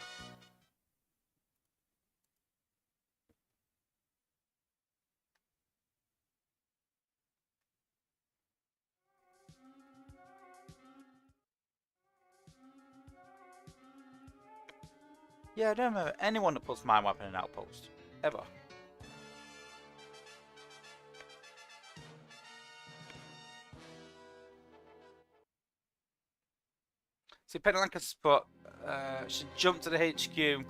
Yeah, I don't remember anyone that puts mind wipe in an outpost. Ever. See, Pentelanca's put, should jump to the HQ,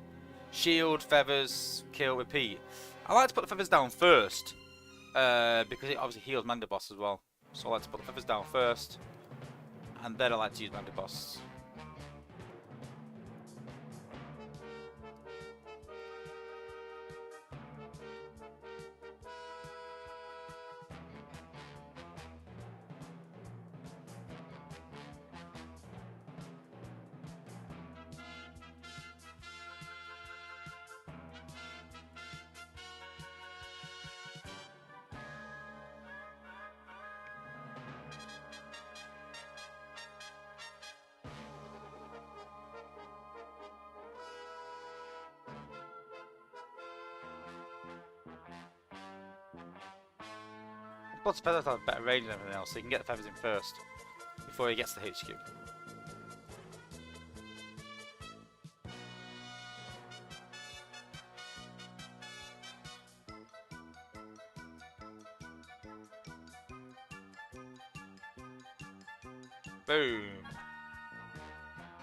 shield, feathers, kill, repeat. I like to put the feathers down first, because it obviously heals Magnaboss as well. So I like to put the feathers down first, and then I like to use Magnaboss. Plus, feathers have better range than everything else, so you can get the feathers in first before he gets to the HQ. Boom.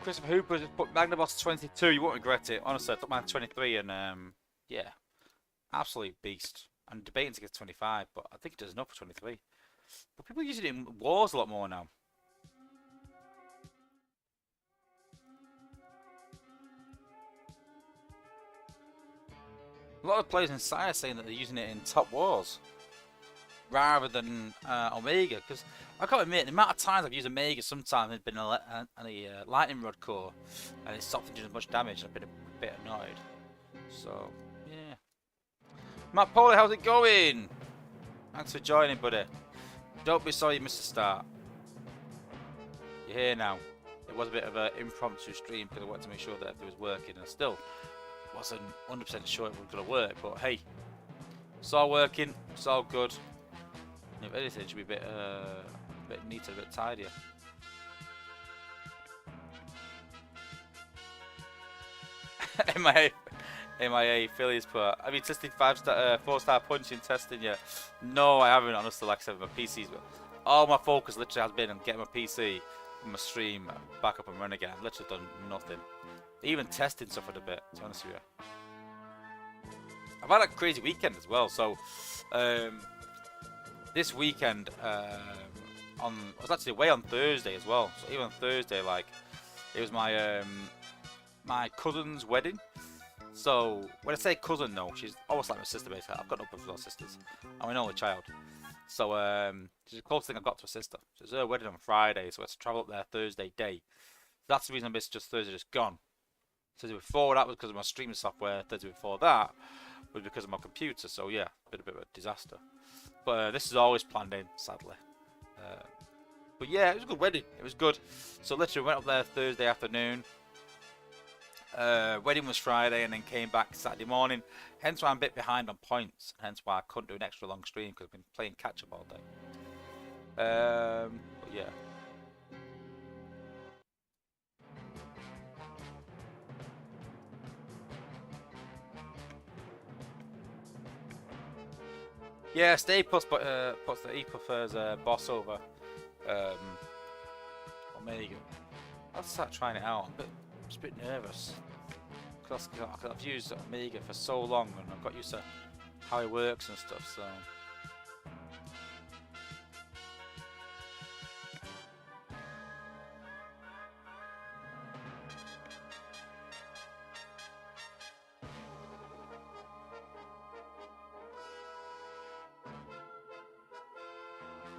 Christopher Hooper just put Magnaboss 22. You won't regret it. Honestly, I took mine 23, and yeah, absolute beast. I'm debating to get 25, but I think it does enough for 23. But people are using it in wars a lot more now. A lot of players in Sire are saying that they're using it in top wars rather than Omega, because I can't admit the amount of times I've used Omega. Sometimes it's been a lightning rod core, and it's stopped doing as much damage. And I've been a bit annoyed. So yeah. Matt Polly, how's it going? Thanks for joining, buddy. Don't be sorry you missed the start. You're here now. It was a bit of an impromptu stream because I wanted to make sure that everything was working, and I still wasn't 100% sure it was going to work, but hey, it's all working, it's all good. If anything, it should be a bit neater, a bit tidier. MIA Phillies put. Have you tested 4-star punching testing yet? No, I haven't. Honestly, like I said, my PC's. All my focus literally has been on getting my PC and my stream back up and running again. I've literally done nothing. Even testing suffered a bit, to be honest with you. I've had a crazy weekend as well. So, this weekend, I was actually away on Thursday as well. So even on Thursday, like, it was my my cousin's wedding. So when I say cousin, no, she's almost like my sister basically. I've got no brothers or sisters. I'm an only child. So she's the closest thing I've got to a sister. So it's her wedding on Friday, so I had to travel up there Thursday day. That's the reason I missed just Thursday just gone. Thursday before that was because of my streaming software. Thursday before that was because of my computer. So yeah, been a bit of a disaster. But this is always planned in, sadly. But yeah, it was a good wedding. It was good. So literally went up there Thursday afternoon. Wedding was Friday and then came back Saturday morning. Hence why I'm a bit behind on points. Hence why I couldn't do an extra long stream because I've been playing catch up all day. But yeah. Yeah, Steve puts the he prefers boss over Omega. I'll start trying it out. I'm just a bit nervous. Because I've used Omega for so long and I've got used to how it works and stuff, so...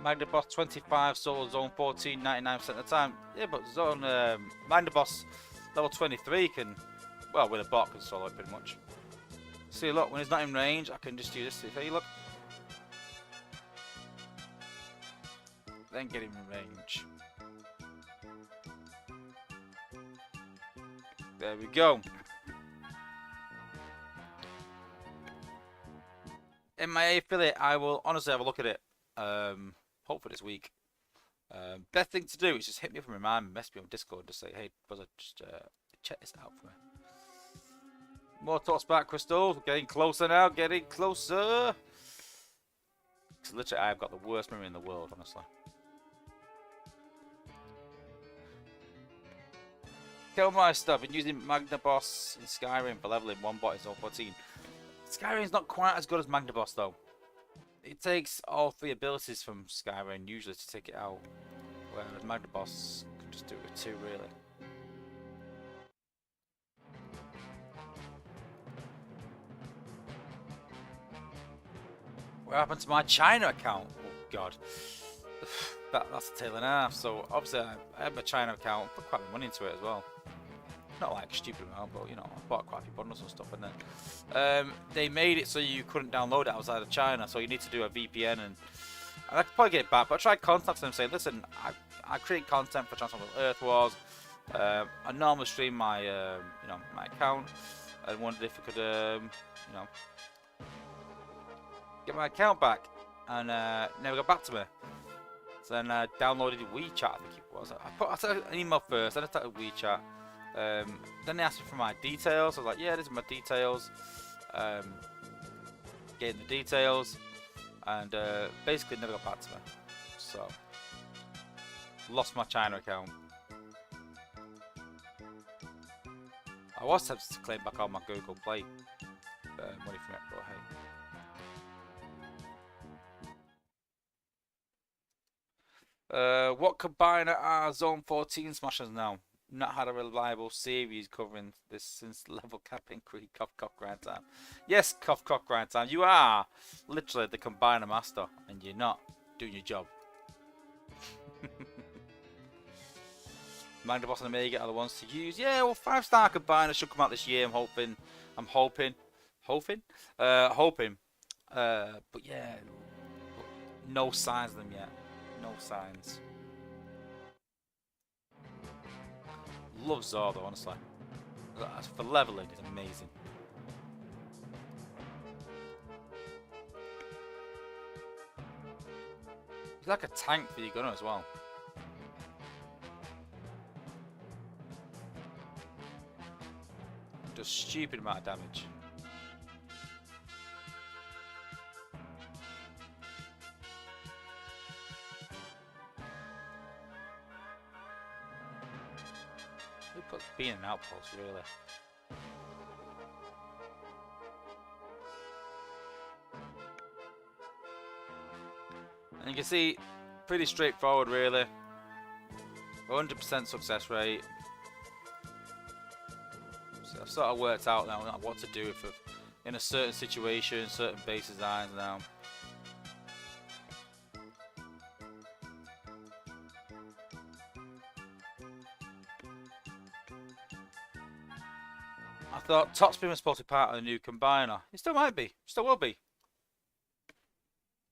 Magna Boss 25, solo zone 14, 99% of the time. Yeah, but zone Magna Boss level 23 can, well, with a bot can solo it pretty much. See, look, when he's not in range, I can just do this. See, you look. Then get him in range. There we go. In my affiliate, I will honestly have a look at it. Hopefully this week. Best thing to do is just hit me up and remind me, message me on Discord, just say, hey, brother, just check this out for me. More thoughts about crystals. We're getting closer now, getting closer. Because literally, I've got the worst memory in the world, honestly. Killmeister, I've been using Magna Boss in Skyrim for leveling one bot in Zone 14. Skyrim's not quite as good as Magna Boss, though. It takes all three abilities from Skyrim usually to take it out, whereas Magna Boss can just do it with two, really. What happened to my China account? Oh god, that's a tail and a half. So obviously I had my China account, put quite a bit of money into it as well. Not like a stupid amount, but you know, I bought quite a few bundles and stuff, and then they made it so you couldn't download it outside of China, so you need to do a VPN, and I could probably get it back, but I tried contacting them saying, listen, I create content for Transformers Earth Wars, I normally stream my you know, my account, and wondered if I could you know, get my account back, and never got back to me. So then I downloaded WeChat, I think it was. I sent an email first, then I started WeChat. Then they asked me for my details. I was like, yeah, these are my details. Getting the details, and basically never got back to me. So lost my China account. I was tempted to claim back all my Google Play money from it, but hey. What combiner are Zone 14 smashers now? Not had a reliable series covering this since level capping Creek. Cough cough grind time. Yes, cough cough grind time. You are literally the combiner master, and you're not doing your job. Magna Boss and Omega are the ones to use. Yeah, well, 5-star combiner should come out this year. I'm hoping. But yeah, no signs of them yet. No signs. Love Zordo, honestly. For leveling, it's amazing. He's like a tank for your gunner as well. Does stupid amount of damage. Who puts being an outpost, really? And you can see, pretty straightforward, really. 100% success rate. So I've sort of worked out now what to do if in a certain situation, certain base designs now. I thought top spin was supposed to be part of the new combiner. It still might be. Still will be.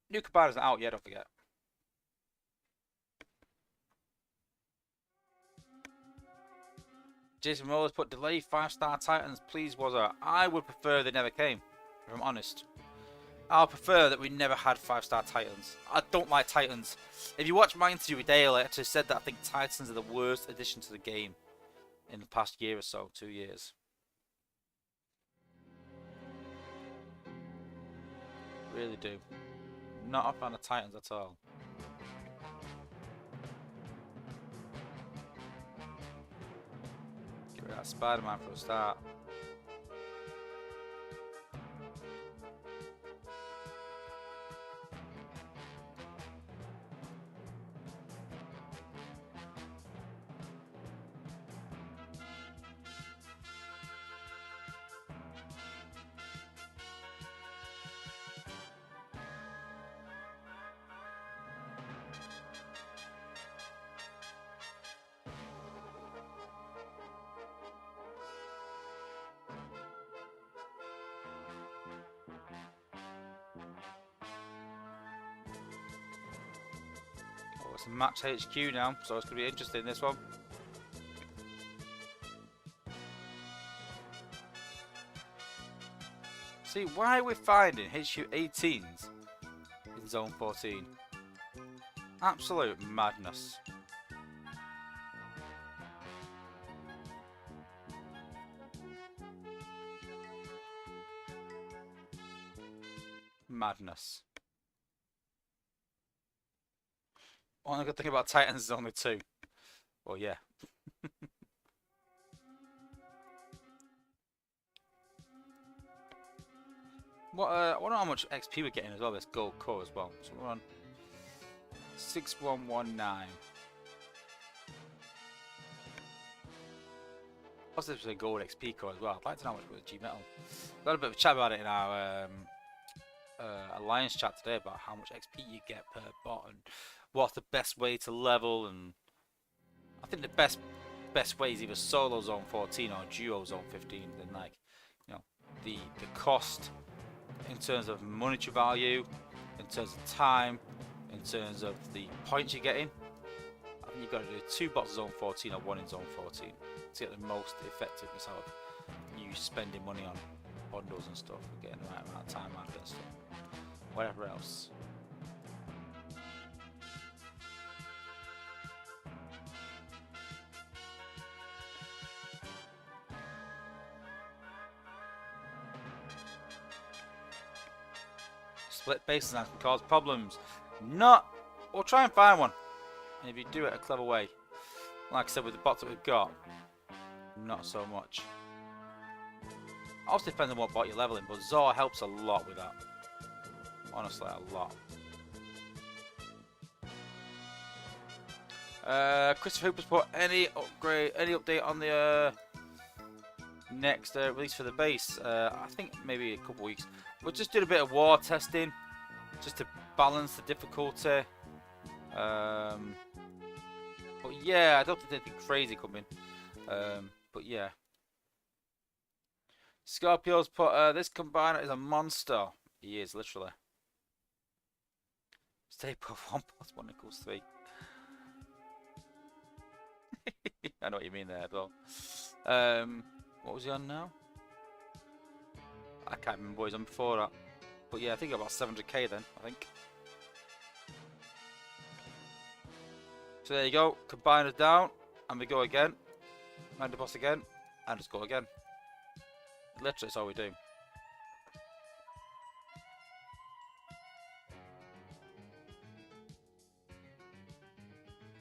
New combiner's not out yet, don't forget. Jason Rollers put delay 5-star Titans, please, Wozza. I would prefer they never came, if I'm honest. I'll prefer that we never had 5-star Titans. I don't like Titans. If you watch my interview with Dale, I actually said that I think Titans are the worst addition to the game in the past year or so, 2 years. Really do. Not a fan of Titans at all. that Spider-Man for a start. Oh, it's a match HQ now, so it's going to be interesting, this one. See, why are we finding HQ 18s in Zone 14? Absolute madness. Madness. Only good thing about Titans is only 2. Well, yeah. What? I wonder how much XP we're getting as well. This gold core as well. So we're on 6119. What's this with a gold XP core as well? I'd like to know how much with G metal. Got a bit of a chat about it in our alliance chat today about how much XP you get per bot and what's the best way to level. And I think the best way is either solo zone 14 or duo zone 15. Then, like, you know, the cost in terms of monetary value, in terms of time, in terms of the points you're getting. I think you've got to do 2 bots zone 14 or 1 in zone 14 to get the most effectiveness out of you spending money on bundles and stuff, and getting the right amount of time out of it and stuff. Whatever else. Split bases can cause problems. We'll try and find one. And if you do it a clever way, like I said, with the bots that we've got, not so much. Also depends on what bot you're leveling, but Zor helps a lot with that. Honestly, a lot. Christopher Hooper's put any update on the next release for the base? I think maybe a couple weeks. We'll just do a bit of war testing, just to balance the difficulty. But yeah, I don't think anything crazy coming. But yeah. Scorpio's put this combiner is a monster. He is, literally. Stay put 1 + 1 = 3. I know what you mean there, though. What was he on now? I can't remember what he was on before that. But yeah, I think about 700k then, I think. So there you go. Combiners down. And we go again. Mind the boss again. And just go again. Literally, that's all we do.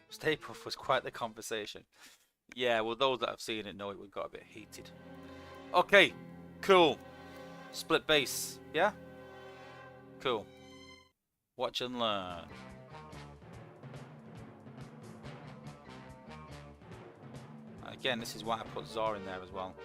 Stay Puft was quite the conversation. Yeah, well, those that have seen it know it got a bit heated. Okay, cool. Split base, yeah? Cool. Watch and learn. Again, this is why I put Zor in there as well.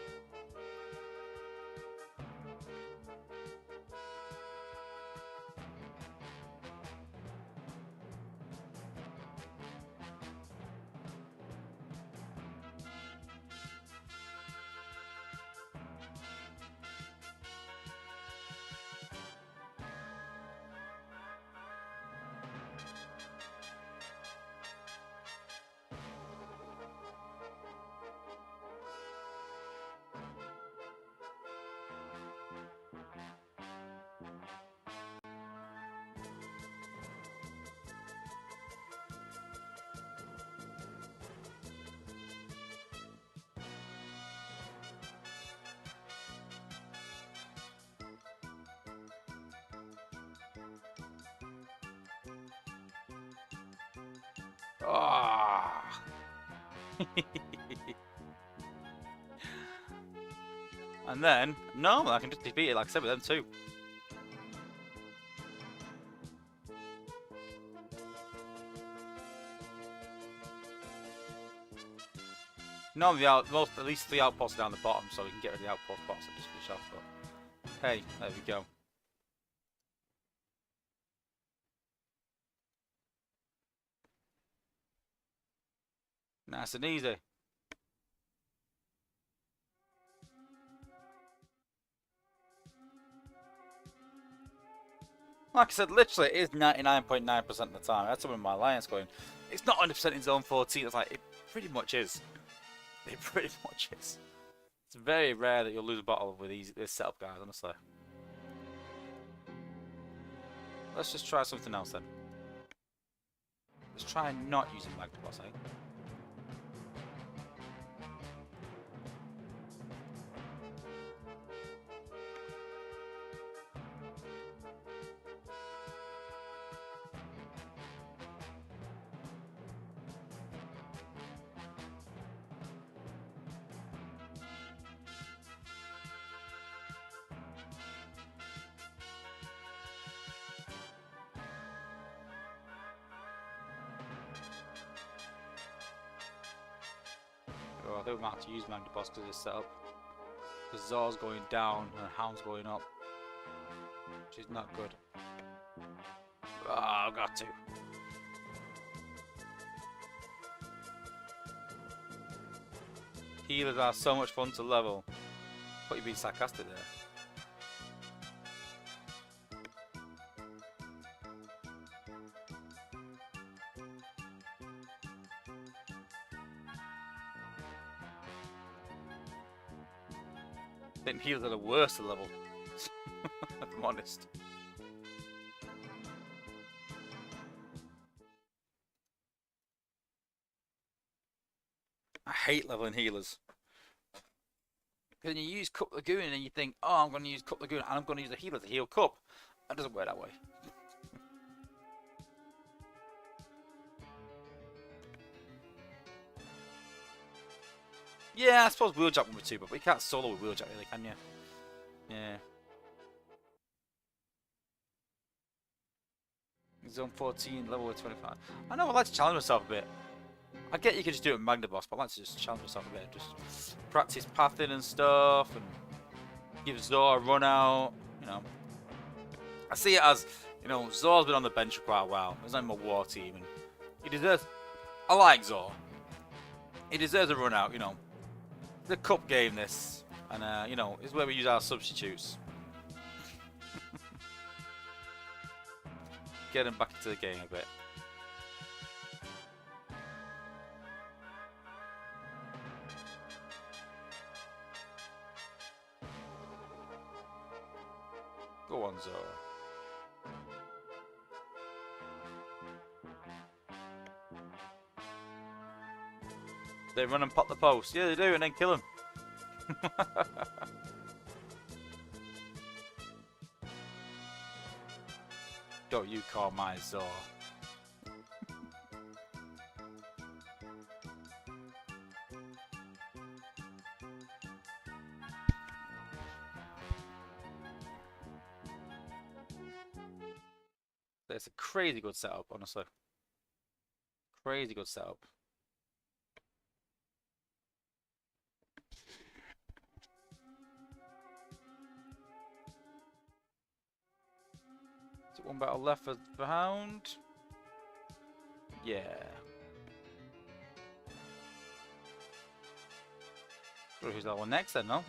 Oh. And then, no, I can just defeat it like I said with them too. No, at least 3 outposts down the bottom, so we can get rid of the outpost bots and just finish off. But hey, there we go. Nice and easy. Like I said, literally, it is 99.9% of the time. I had some of my alliance going, it's not 100% in zone 14. It's like, it pretty much is. It pretty much is. It's very rare that you'll lose a battle with this setup, guys, honestly. Let's just try something else then. Let's try not using Magdaboss, eh? Oh, I think we might have to use Magdaboss because of this setup. Because Zor's going down and Hound's going up. Which is not good. Oh, I've got to. Healers are so much fun to level. I thought you'd be sarcastic there. I think healers are the worst to level. If I'm honest. I hate leveling healers. Because you use Cup Lagoon and you think, oh, I'm going to use Cup Lagoon and I'm going to use a healer to heal Cup. That doesn't work that way. Yeah, I suppose Wheeljack would be too, but you can't solo with Wheeljack really, can you? Yeah. Zone 14, level 25. I know, I like to challenge myself a bit. I get you can just do it with Magdaboss, but I like to just challenge myself a bit. Just practice pathing and stuff, and give Zor a run out, you know. I see it as, you know, Zor's been on the bench for quite a while. He's on my war team, and he deserves... I like Zor. He deserves a run out, you know. It's a cup game, this. And, you know, it's where we use our substitutes. Get him back into the game a bit. Go on, Zor. They run and pop the post. Yeah, they do, and then kill him. Don't you call my Zor. It's a crazy good setup, honestly. Crazy good setup. Is it one battle left for Hound? Yeah. Who's that one next then, no?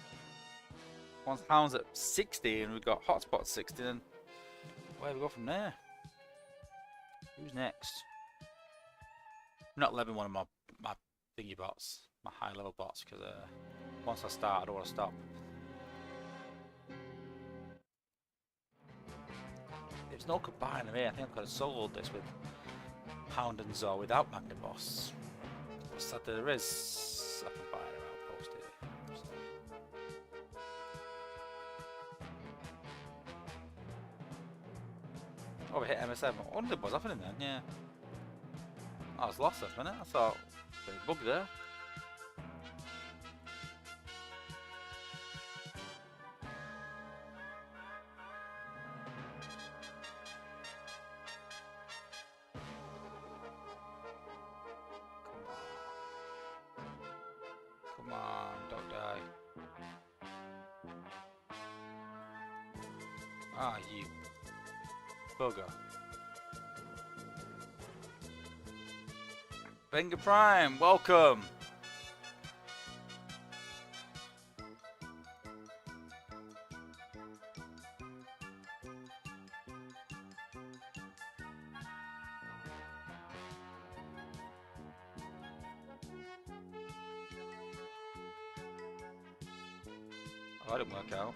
Once Hound's at 60 and we've got Hotspot at 60, then where do we go from there? Who's next? I'm not leveling one of my thingy bots, my high level bots, because once I start, I don't want to stop. There's no combining here. I think I've got to solo this with Hound and Zor without Magdaboss. What's that there is? I can buy it outpost here. Oh, we hit MS7. I wonder what's happening then, yeah. I was lost for a minute. I thought there was a bug there. Ah, you bugger. Venga Prime, welcome. Oh, that didn't work out.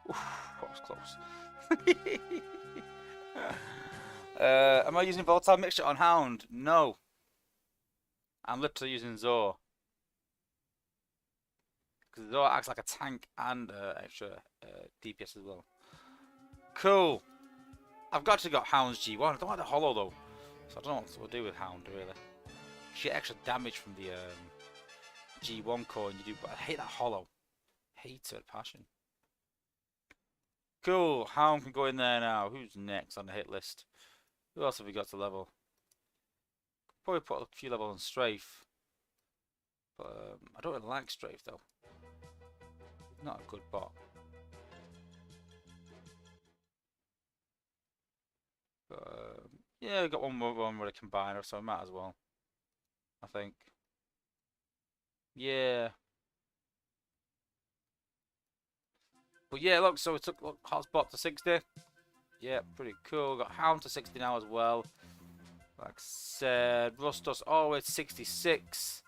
Oof, that was close. Am I using volatile mixture on Hound? No. I'm literally using Zor. Because Zor acts like a tank and extra DPS as well. Cool. I've actually got Hound's G1. I don't like the hollow though. So I don't know what to do with Hound really. You get extra damage from the G1 core and you do, but I hate that hollow. Hate it with passion. Cool. Hound can go in there now. Who's next on the hit list? Who else have we got to level? Probably put a few levels on Strafe. But I don't really like Strafe though. Not a good bot. But yeah, we got one more one with a combiner, so it might as well. I think. Yeah. But yeah, look, so we took hotspot to 60. Yeah, pretty cool. Got Hound to 60 now as well. Like I said, Rustos always 66.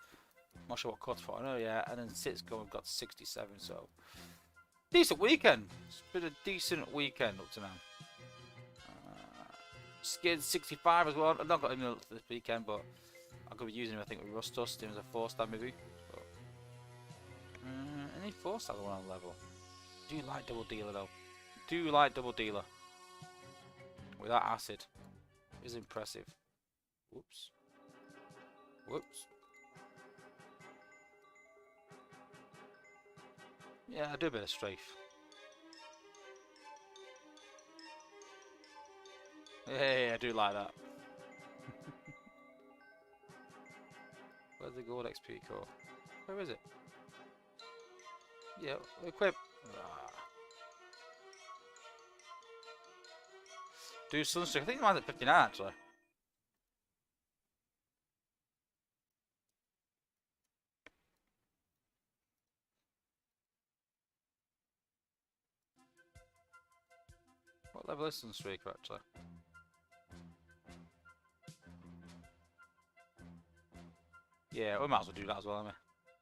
Not sure what cuts for. I know, yeah. And then Sitsko we've got 67. So decent weekend. It's been a decent weekend up to now. Skid 65 as well. I've not got him this weekend, but I'm gonna be using him. I think with Rustos. Him as a 4-star maybe. But, any 4-star one on level. Do like double dealer though. Do like double dealer. Without acid. Is impressive. Whoops. Whoops. Yeah, I do a bit of strafe. Yeah, I do like that. Where's the gold XP core? Where is it? Yeah, equip. Do Sunstreaker. I think mine's at 59 actually. What level is Sunstreaker actually? Yeah, we might as well do that as well, haven't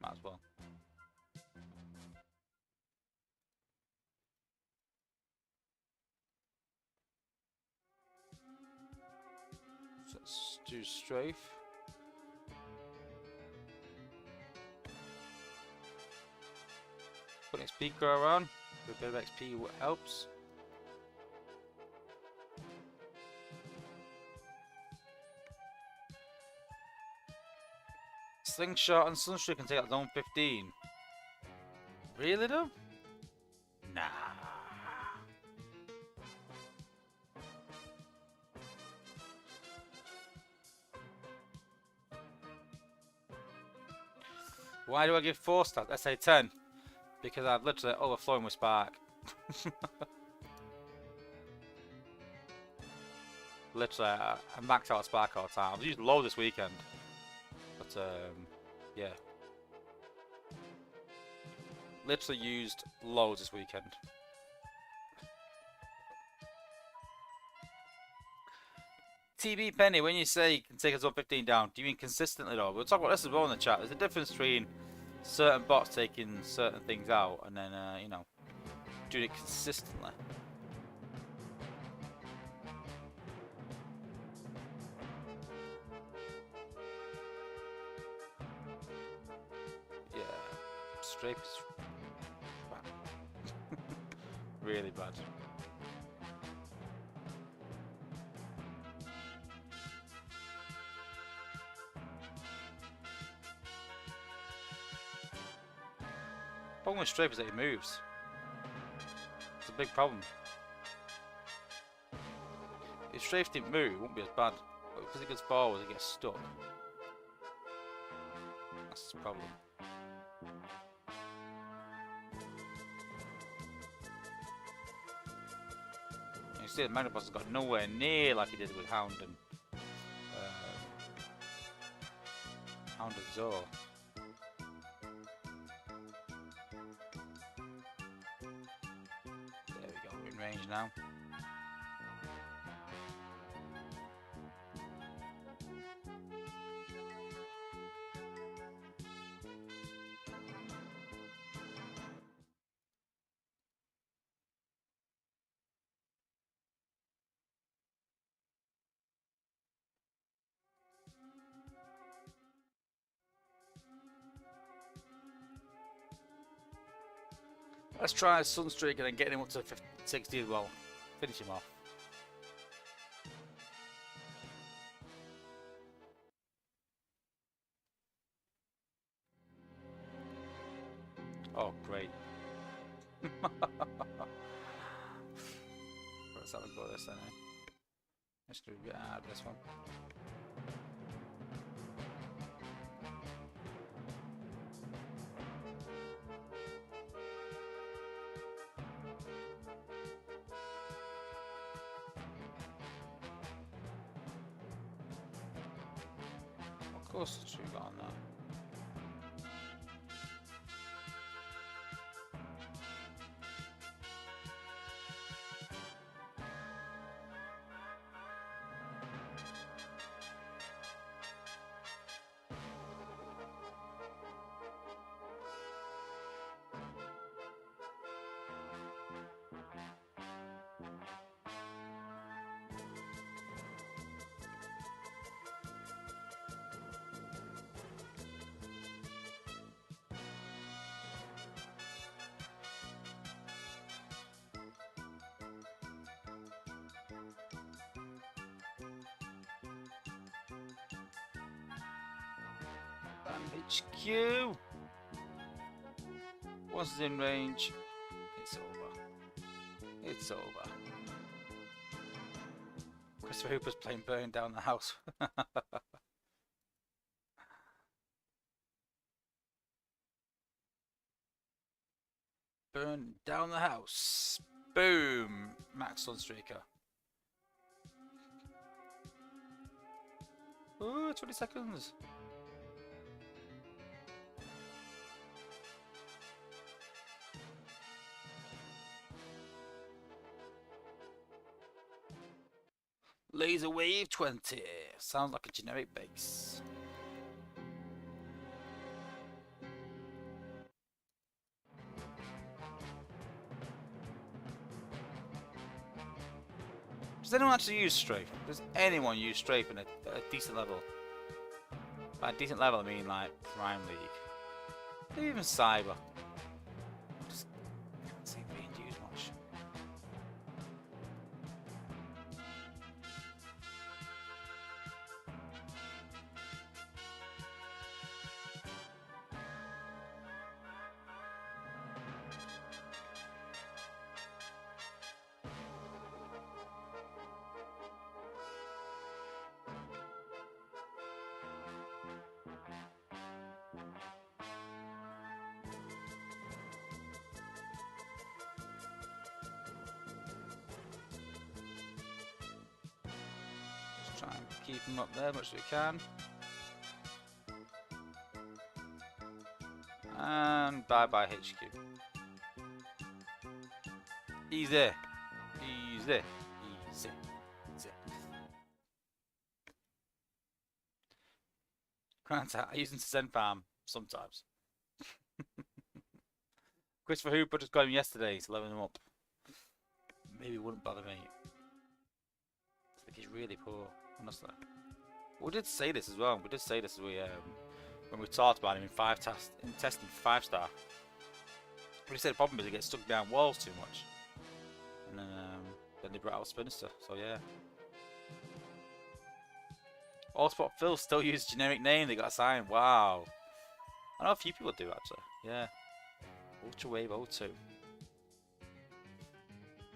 we? Might as well. So let's do strafe. Put XP core on. A bit of XP helps. Slingshot and Sunstreaker can take out zone 15. Really though? Nah. Why do I give 4 stars? I say 10. Because I've literally overflowing with spark. Literally, I maxed out spark all the time. I've used low this weekend. But, yeah. Literally used loads this weekend. TB Penny, when you say you can take us up 15 down, do you mean consistently though? We'll talk about this as well in the chat. There's a difference between certain bots taking certain things out and then, you know, doing it consistently. Yeah, Strafe is bad. Really bad. Problem with Strafe is that he moves. a big problem. If Strafe didn't move, it wouldn't be as bad. But because it gets forward, it gets stuck. That's the problem. You see, the Magnet Boss has got nowhere near like he did with Hound and Zor. There we go, we're in range now. Let's try Sunstreaker and get him up to 60 as well. Finish him off. Oh, great. Let's have a go at this then, eh? Let's do a bit out of this one. Of course, the tree got on that. HQ! Once it's in range, it's over. It's over. Christopher Hooper's playing Burn Down the House. Burn Down the House. Boom! Max Sunstreaker. Ooh, 20 seconds. Laser Wave 20. Sounds like a generic base. Does anyone actually use Strafe? Does anyone use Strafe in a decent level? By a decent level, I mean like Prime League. Even Cyber. Just can't see it being used much. Try and keep him up there as much as we can. And bye bye HQ. Easy. Easy. Easy. Easy. Grant, I use him to send farm sometimes. Christopher Hooper just got him yesterday to level him up. Maybe it wouldn't bother me. I think he's really poor, honestly. We did say this as well. We did say this as when we talked about him in testing 5-star. We said the problem is he gets stuck down walls too much, and then they brought out Spinster. So yeah. Allspot Phil still uses generic name they got assigned. Wow. I know a few people do actually. Yeah. Ultra Wave 02.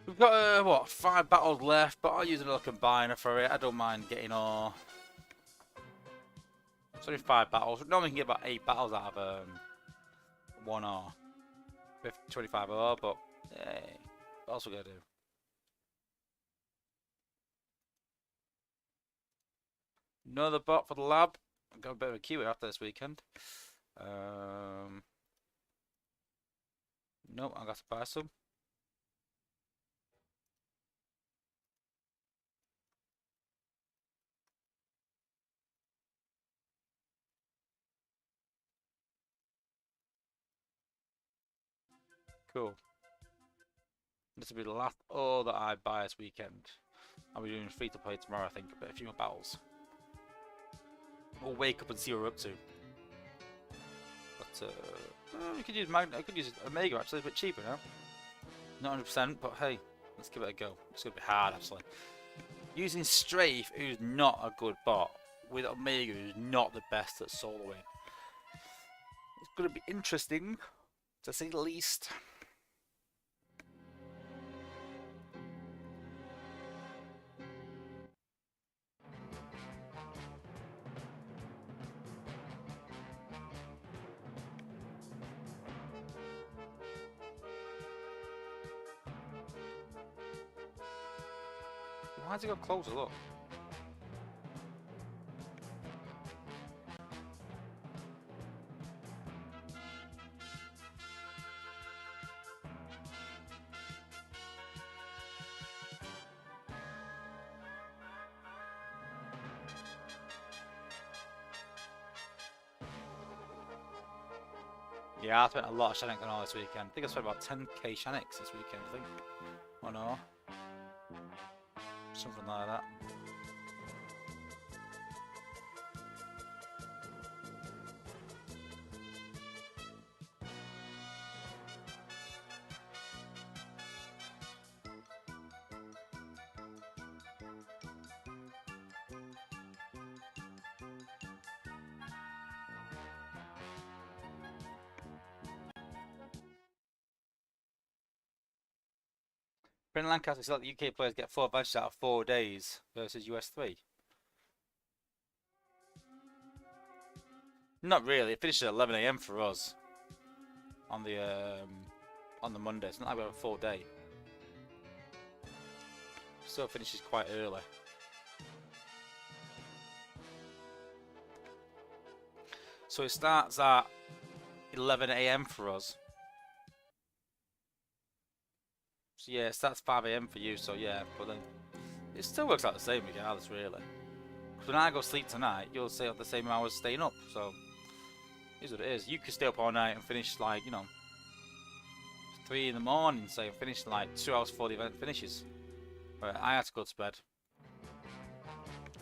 We've got, what, 5 battles left, but I'll use a little combiner for it. I don't mind getting all... It's only 5 battles. Normally you can get about 8 battles out of 1 R. 25 R, but hey, what else we gotta do? Another bot for the lab. I've got a bit of a queue after this weekend. Nope, I got to buy some. Cool. This will be the last all that I buy this weekend. I'll be doing free to play tomorrow, I think, but a few more battles. We'll wake up and see what we're up to. But we could use I could use Omega actually, it's a bit cheaper now. Not 100%, but hey, let's give it a go. It's gonna be hard actually. Using Strafe, who's not a good bot, with Omega, who's not the best at soloing. It's gonna be interesting, to say the least. Why's it got closer? Look. Yeah, I spent a lot of Shannick on all this weekend. I think I spent about 10k Shannicks this weekend, I think. Or no? Something like that. Brent Lancaster said that the UK players get 4 advantages out of 4 days versus US 3. Not really. It finishes at 11 AM for us on the Monday. It's not like we have a full day. Still finishes quite early. So it starts at 11 AM for us. So yeah, it starts 5 AM for you, so yeah, but then it still works out the same regardless, really. Because when I go sleep tonight, you'll stay up the same hours staying up, so here's what it is. You could stay up all night and finish like, you know, 3 in the morning, say, and finish like 2 hours before the event finishes. But I had to go to bed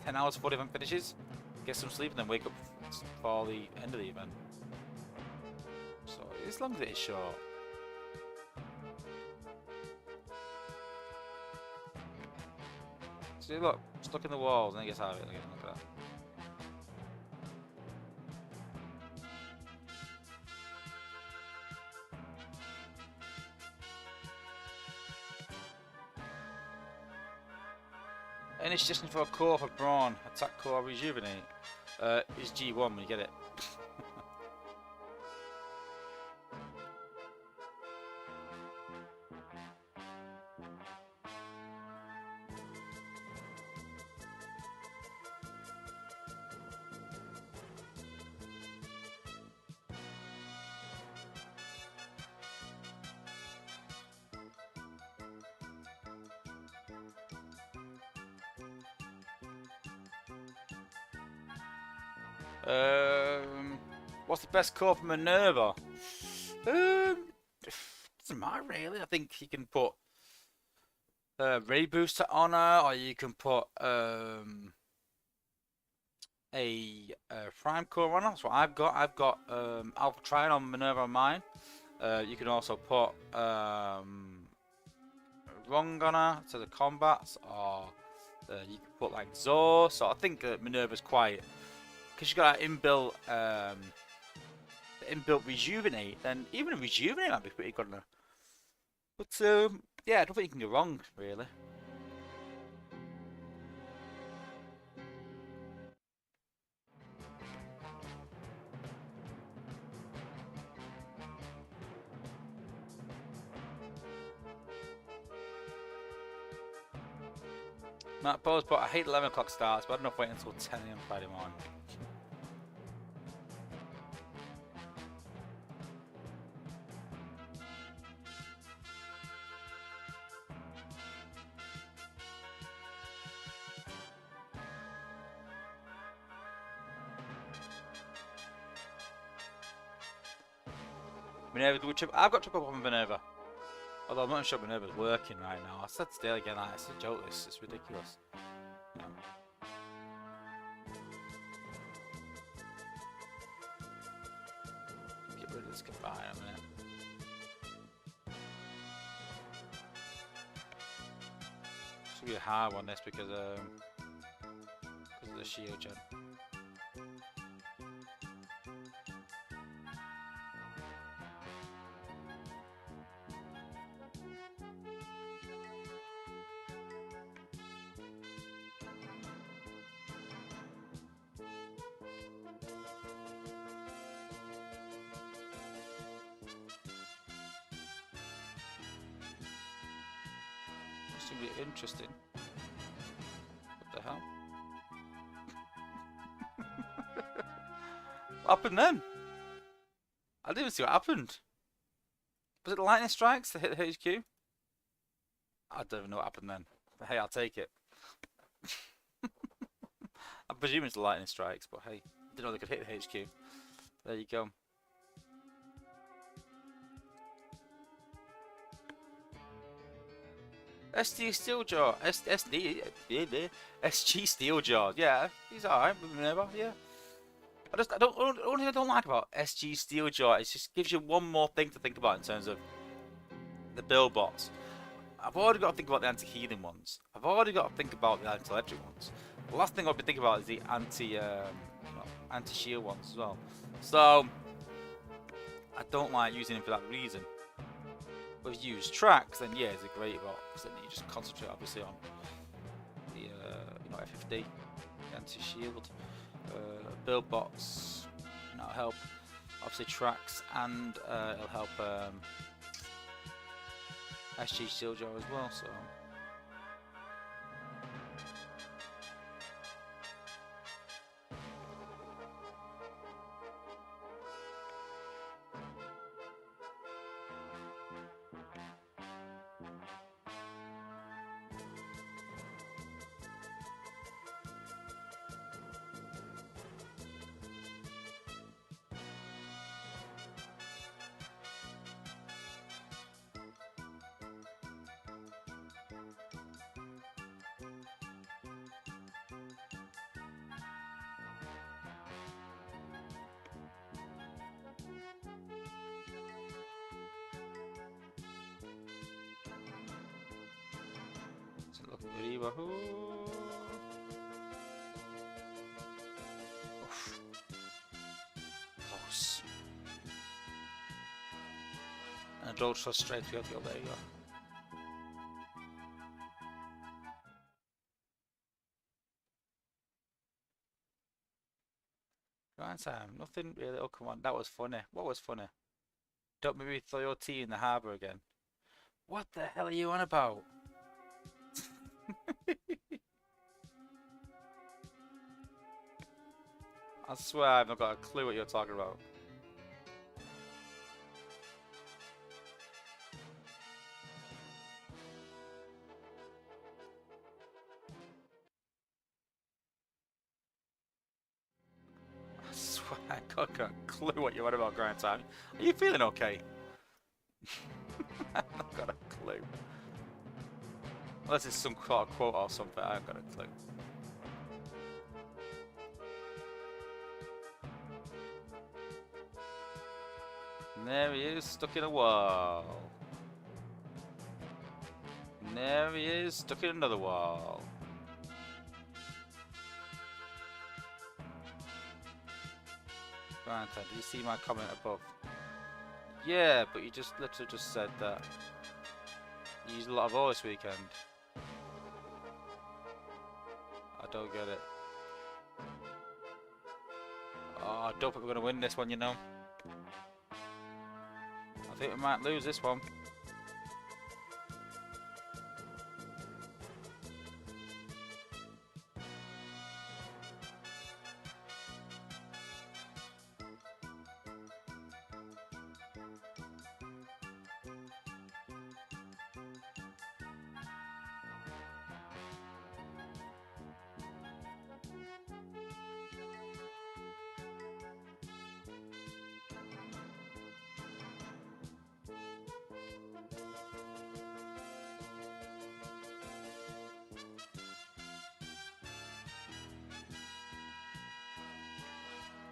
10 hours before the event finishes, get some sleep, and then wake up for the end of the event. So as long as it is short. See, look, stuck in the walls, and it gets out of it again. Look at that. Any suggestion for a core for Brawn? Attack core rejuvenate. Is G1 when you get it. What's the best core for Minerva? Doesn't matter really. I think you can put Ray Booster on her, or you can put a Prime core on her. That's what I've got. I've got Alpha Trion on Minerva on mine. You can also put Wrong on her to the combats, or you can put like Zor. So I think Minerva's quite, because you've got that inbuilt rejuvenate, then even a rejuvenate might be pretty good enough. But Yeah, I don't think you can go wrong, really. Not opposed, but I hate 11 o'clock starts, but I don't know if waiting until 10 a.m. Friday morning. Minerva, I've got trouble with Minerva. Although I'm not sure Minerva's working right now. I said still again, it's a joke, it's ridiculous. Yeah. Get rid of this combine a minute. Should be a hard one this because of the shield gen. This should be interesting. What the hell? What happened then? I didn't even see what happened. Was it the lightning strikes that hit the HQ? I don't even know what happened then. But hey, I'll take it. I presume it's the lightning strikes, but hey, didn't know they could hit the HQ. There you go. SD Steeljaw, SG Steeljaw. Yeah, he's alright with Minerva. Yeah. The only thing I don't like about SG Steeljaw is just gives you one more thing to think about in terms of the build bots. I've already got to think about the anti-healing ones. I've already got to think about the anti-electric ones. The last thing I'll be thinking about is the anti-shield ones as well. So I don't like using him for that reason. But if you use tracks, then yeah, it's a great bot because then you just concentrate obviously on the FFD, anti-shield, build bots. That'll help. Obviously tracks and it'll help SG Steeljaw as well. So. Looking very wahoo. Close. And a draw trust straight through the field. There you go. Right time. Nothing really. Oh come on, that was funny. What was funny? Don't maybe throw your tea in the harbour again. What the hell are you on about? I swear I've not got a clue what you're talking about. I swear I've got a clue what you're on about, Grind Time. Are you feeling okay? I've not got a clue. Unless it's some sort of quote or something, I haven't got a clue. And there he is, stuck in a wall. And there he is, stuck in another wall. Granted, did you see my comment above? Yeah, but you just literally just said that You used a lot of ore this weekend. I don't get it. Oh, I don't think we're going to win this one, you know. I think we might lose this one.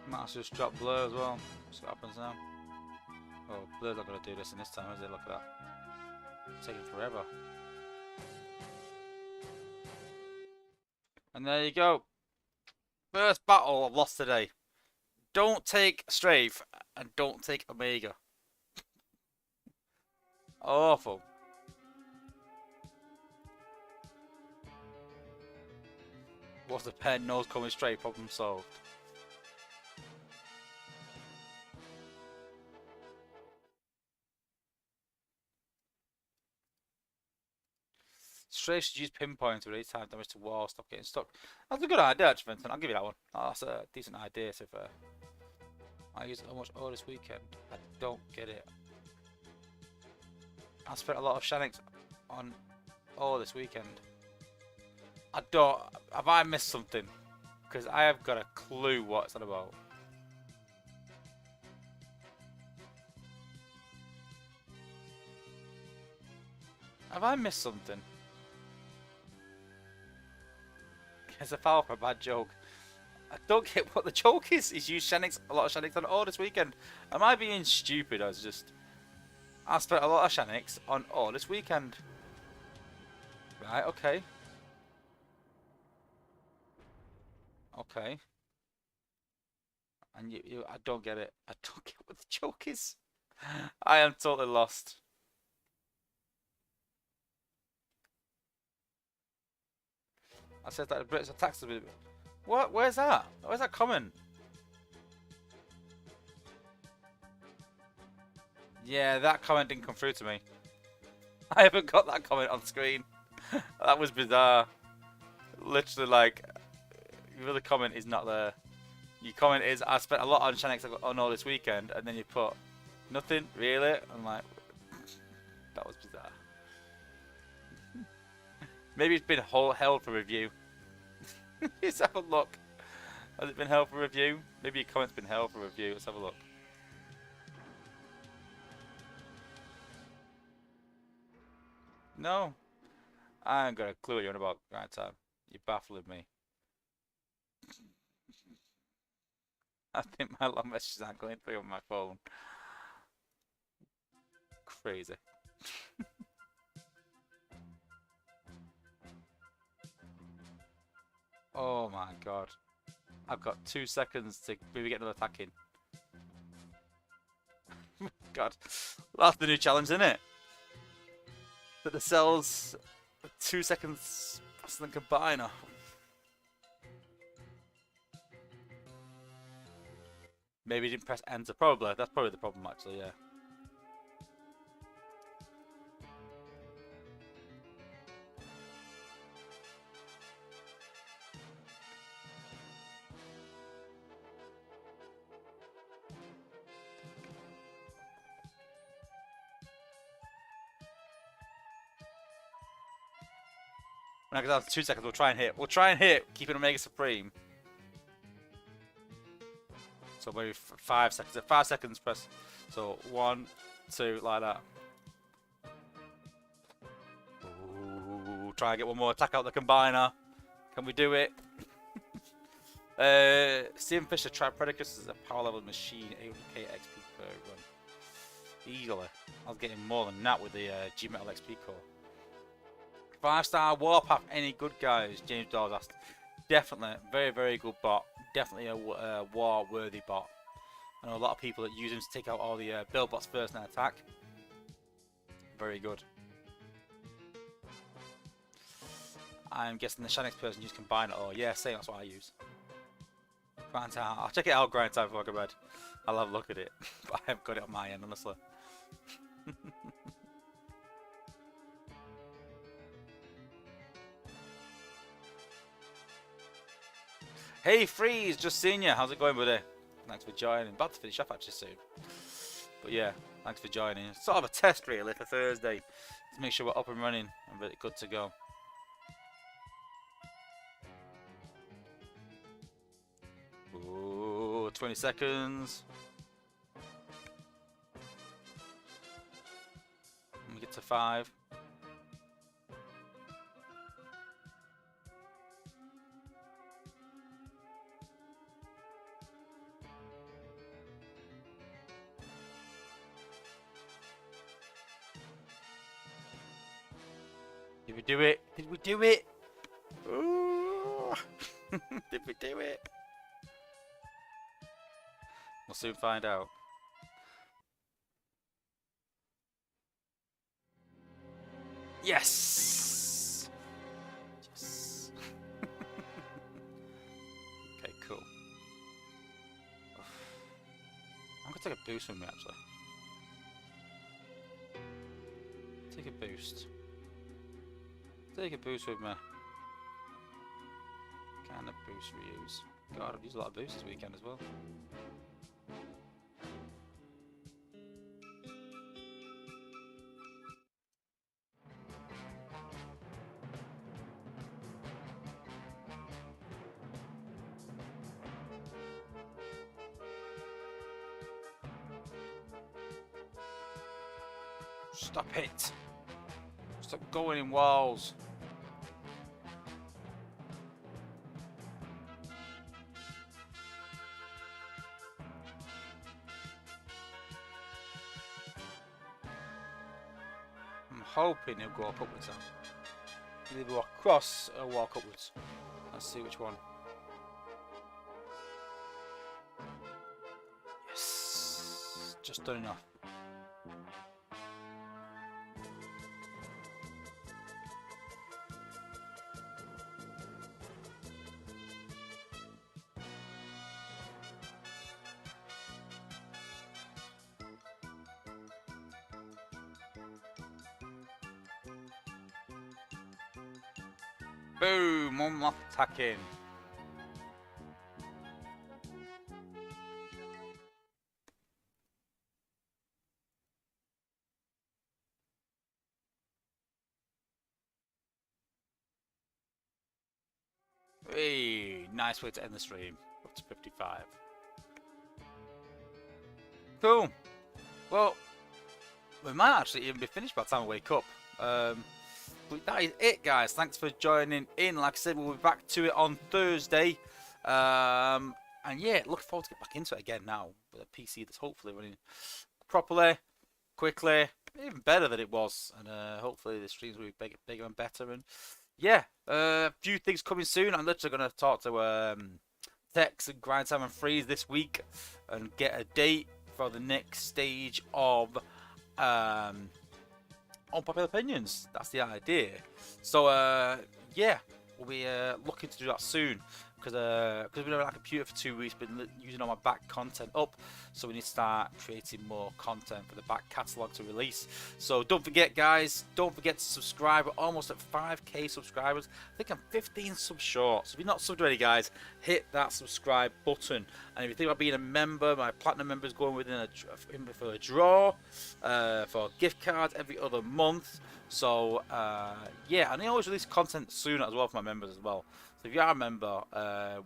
Might have to just drop Blur as well. See what happens now. Oh, Blur's not going to do this in this time, is it? Look at that. It's taking forever. And there you go. First battle I've lost today. Don't take Strafe and don't take Omega. Awful. What's the pen? Nose coming straight. Problem solved. Strafe should use pinpoint to release time damage to wall. Stop getting stuck. That's a good idea, actually, Vincent. I'll give you that one. Oh, that's a decent idea, to be fair. I used how much ore this weekend? I don't get it. I spent a lot of Shanix on ore this weekend. I don't. Have I missed something? Because I have got a clue what it's all about. Have I missed something? It's a foul for a bad joke. I don't get what the joke is. He's used Shanix, a lot of Shanix on ore this weekend. Am I being stupid? I spent a lot of Shanix on ore this weekend. Right, okay. Okay. And I don't get it. I don't get what the joke is. I am totally lost. I said that the Brits are taxed a bit. What? Where's that? Where's that comment? Yeah, that comment didn't come through to me. I haven't got that comment on screen. That was bizarre. Literally, like, your other comment is not there. Your comment is, I spent a lot on Shanix on all this weekend, and then you put, nothing, really? I'm like, that was bizarre. Maybe it's been held for review. Let's have a look. Has it been held for review? Maybe your comment's been held for review. Let's have a look. No. I ain't got a clue what you're on about right time. You're baffling me. I think my long messages aren't going through on my phone. Crazy. Oh my god. I've got 2 seconds to maybe get another attack in. God. That's the new challenge, isn't it? That the cells 2 seconds faster than combiner. Maybe you didn't press enter. Probably. That's probably the problem, actually, yeah. When I get down to 2 seconds, we'll try and hit. We'll try and hit, keeping Omega Supreme. So maybe 5 seconds. 5 seconds, press. So 1, 2, like that. Ooh, try and get one more attack out the combiner. Can we do it? Stephen Fisher tried Predicus as a power level machine, 800k XP per run. Easily. I was getting more than that with the G Metal XP core. 5-star Warpath, any good guys? James Dawes asked. Definitely, very, very good bot. Definitely a war-worthy bot. I know a lot of people that use him to take out all the build bots first and attack. Very good. I'm guessing the Shanix person used Combine it. Oh, yeah, same. That's what I use. Grind time. I'll check it out, grind time before I go to bed. I'll have a look at it. But I haven't got it on my end, honestly. Hey, Freeze, just seen you. How's it going, buddy? Thanks for joining. About to finish up actually soon. But yeah, thanks for joining. It's sort of a test really for Thursday to make sure we're up and running and really good to go. Ooh, 20 seconds. Let me get to 5. Did we do it? Did we do it? Ooh. Did we do it? We'll soon find out. Yes! Yes. Okay, cool. I'm gonna take a boost with me actually. Take a boost. Take a boost with me. Kind of boost reuse. God, I've used a lot of boosts this weekend as well. Stop it! Stop going in walls! I'm hoping he'll go up upwards now. Either walk across or walk upwards. Let's see which one. Yes! Just done enough. Boom! One more attacking. Hey, nice way to end the stream. Up to 55. Cool. Well, we might actually even be finished by the time we wake up. But that is it, guys. Thanks for joining in. Like I said, we'll be back to it on Thursday. And yeah, looking forward to get back into it again now with a PC that's hopefully running properly, quickly, even better than it was. And hopefully the streams will be bigger and better. And yeah, a few things coming soon. I'm literally going to talk to Tex and Grind Time and Freeze this week and get a date for the next stage of Unpopular Opinions. That's the idea. So yeah, we'll be looking to do that soon because we've been on our computer for 2 weeks, been using all my back content up, so we need to start creating more content for the back catalogue to release. So don't forget, guys, don't forget to subscribe. We're almost at 5k subscribers. I think I'm 15 subs short, so if you're not subbed already, guys, hit that subscribe button. And if you think about being a member, my platinum member is going within for a draw for gift cards every other month. So yeah, and I always release content sooner as well for my members as well. So if you are a member,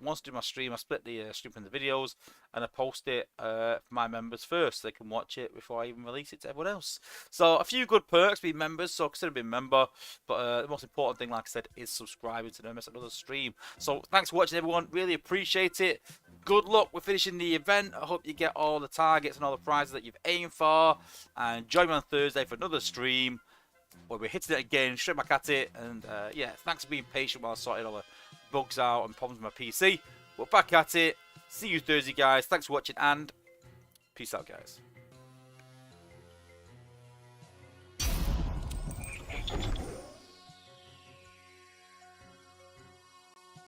once I do my stream, I split the stream from the videos and I post it for my members first, so they can watch it before I even release it to everyone else. So a few good perks being members, so consider being a member. But the most important thing, like I said, is subscribing to never miss another stream. So thanks for watching, everyone. Really appreciate it. Good luck with finishing the event. I hope you get all the targets and all the prizes that you've aimed for. And join me on Thursday for another stream where we're hitting it again, straight back at it. And yeah, thanks for being patient while I sorted all the bugs out and problems with my PC. We're back at it. See you Thursday, guys. Thanks for watching and peace out, guys.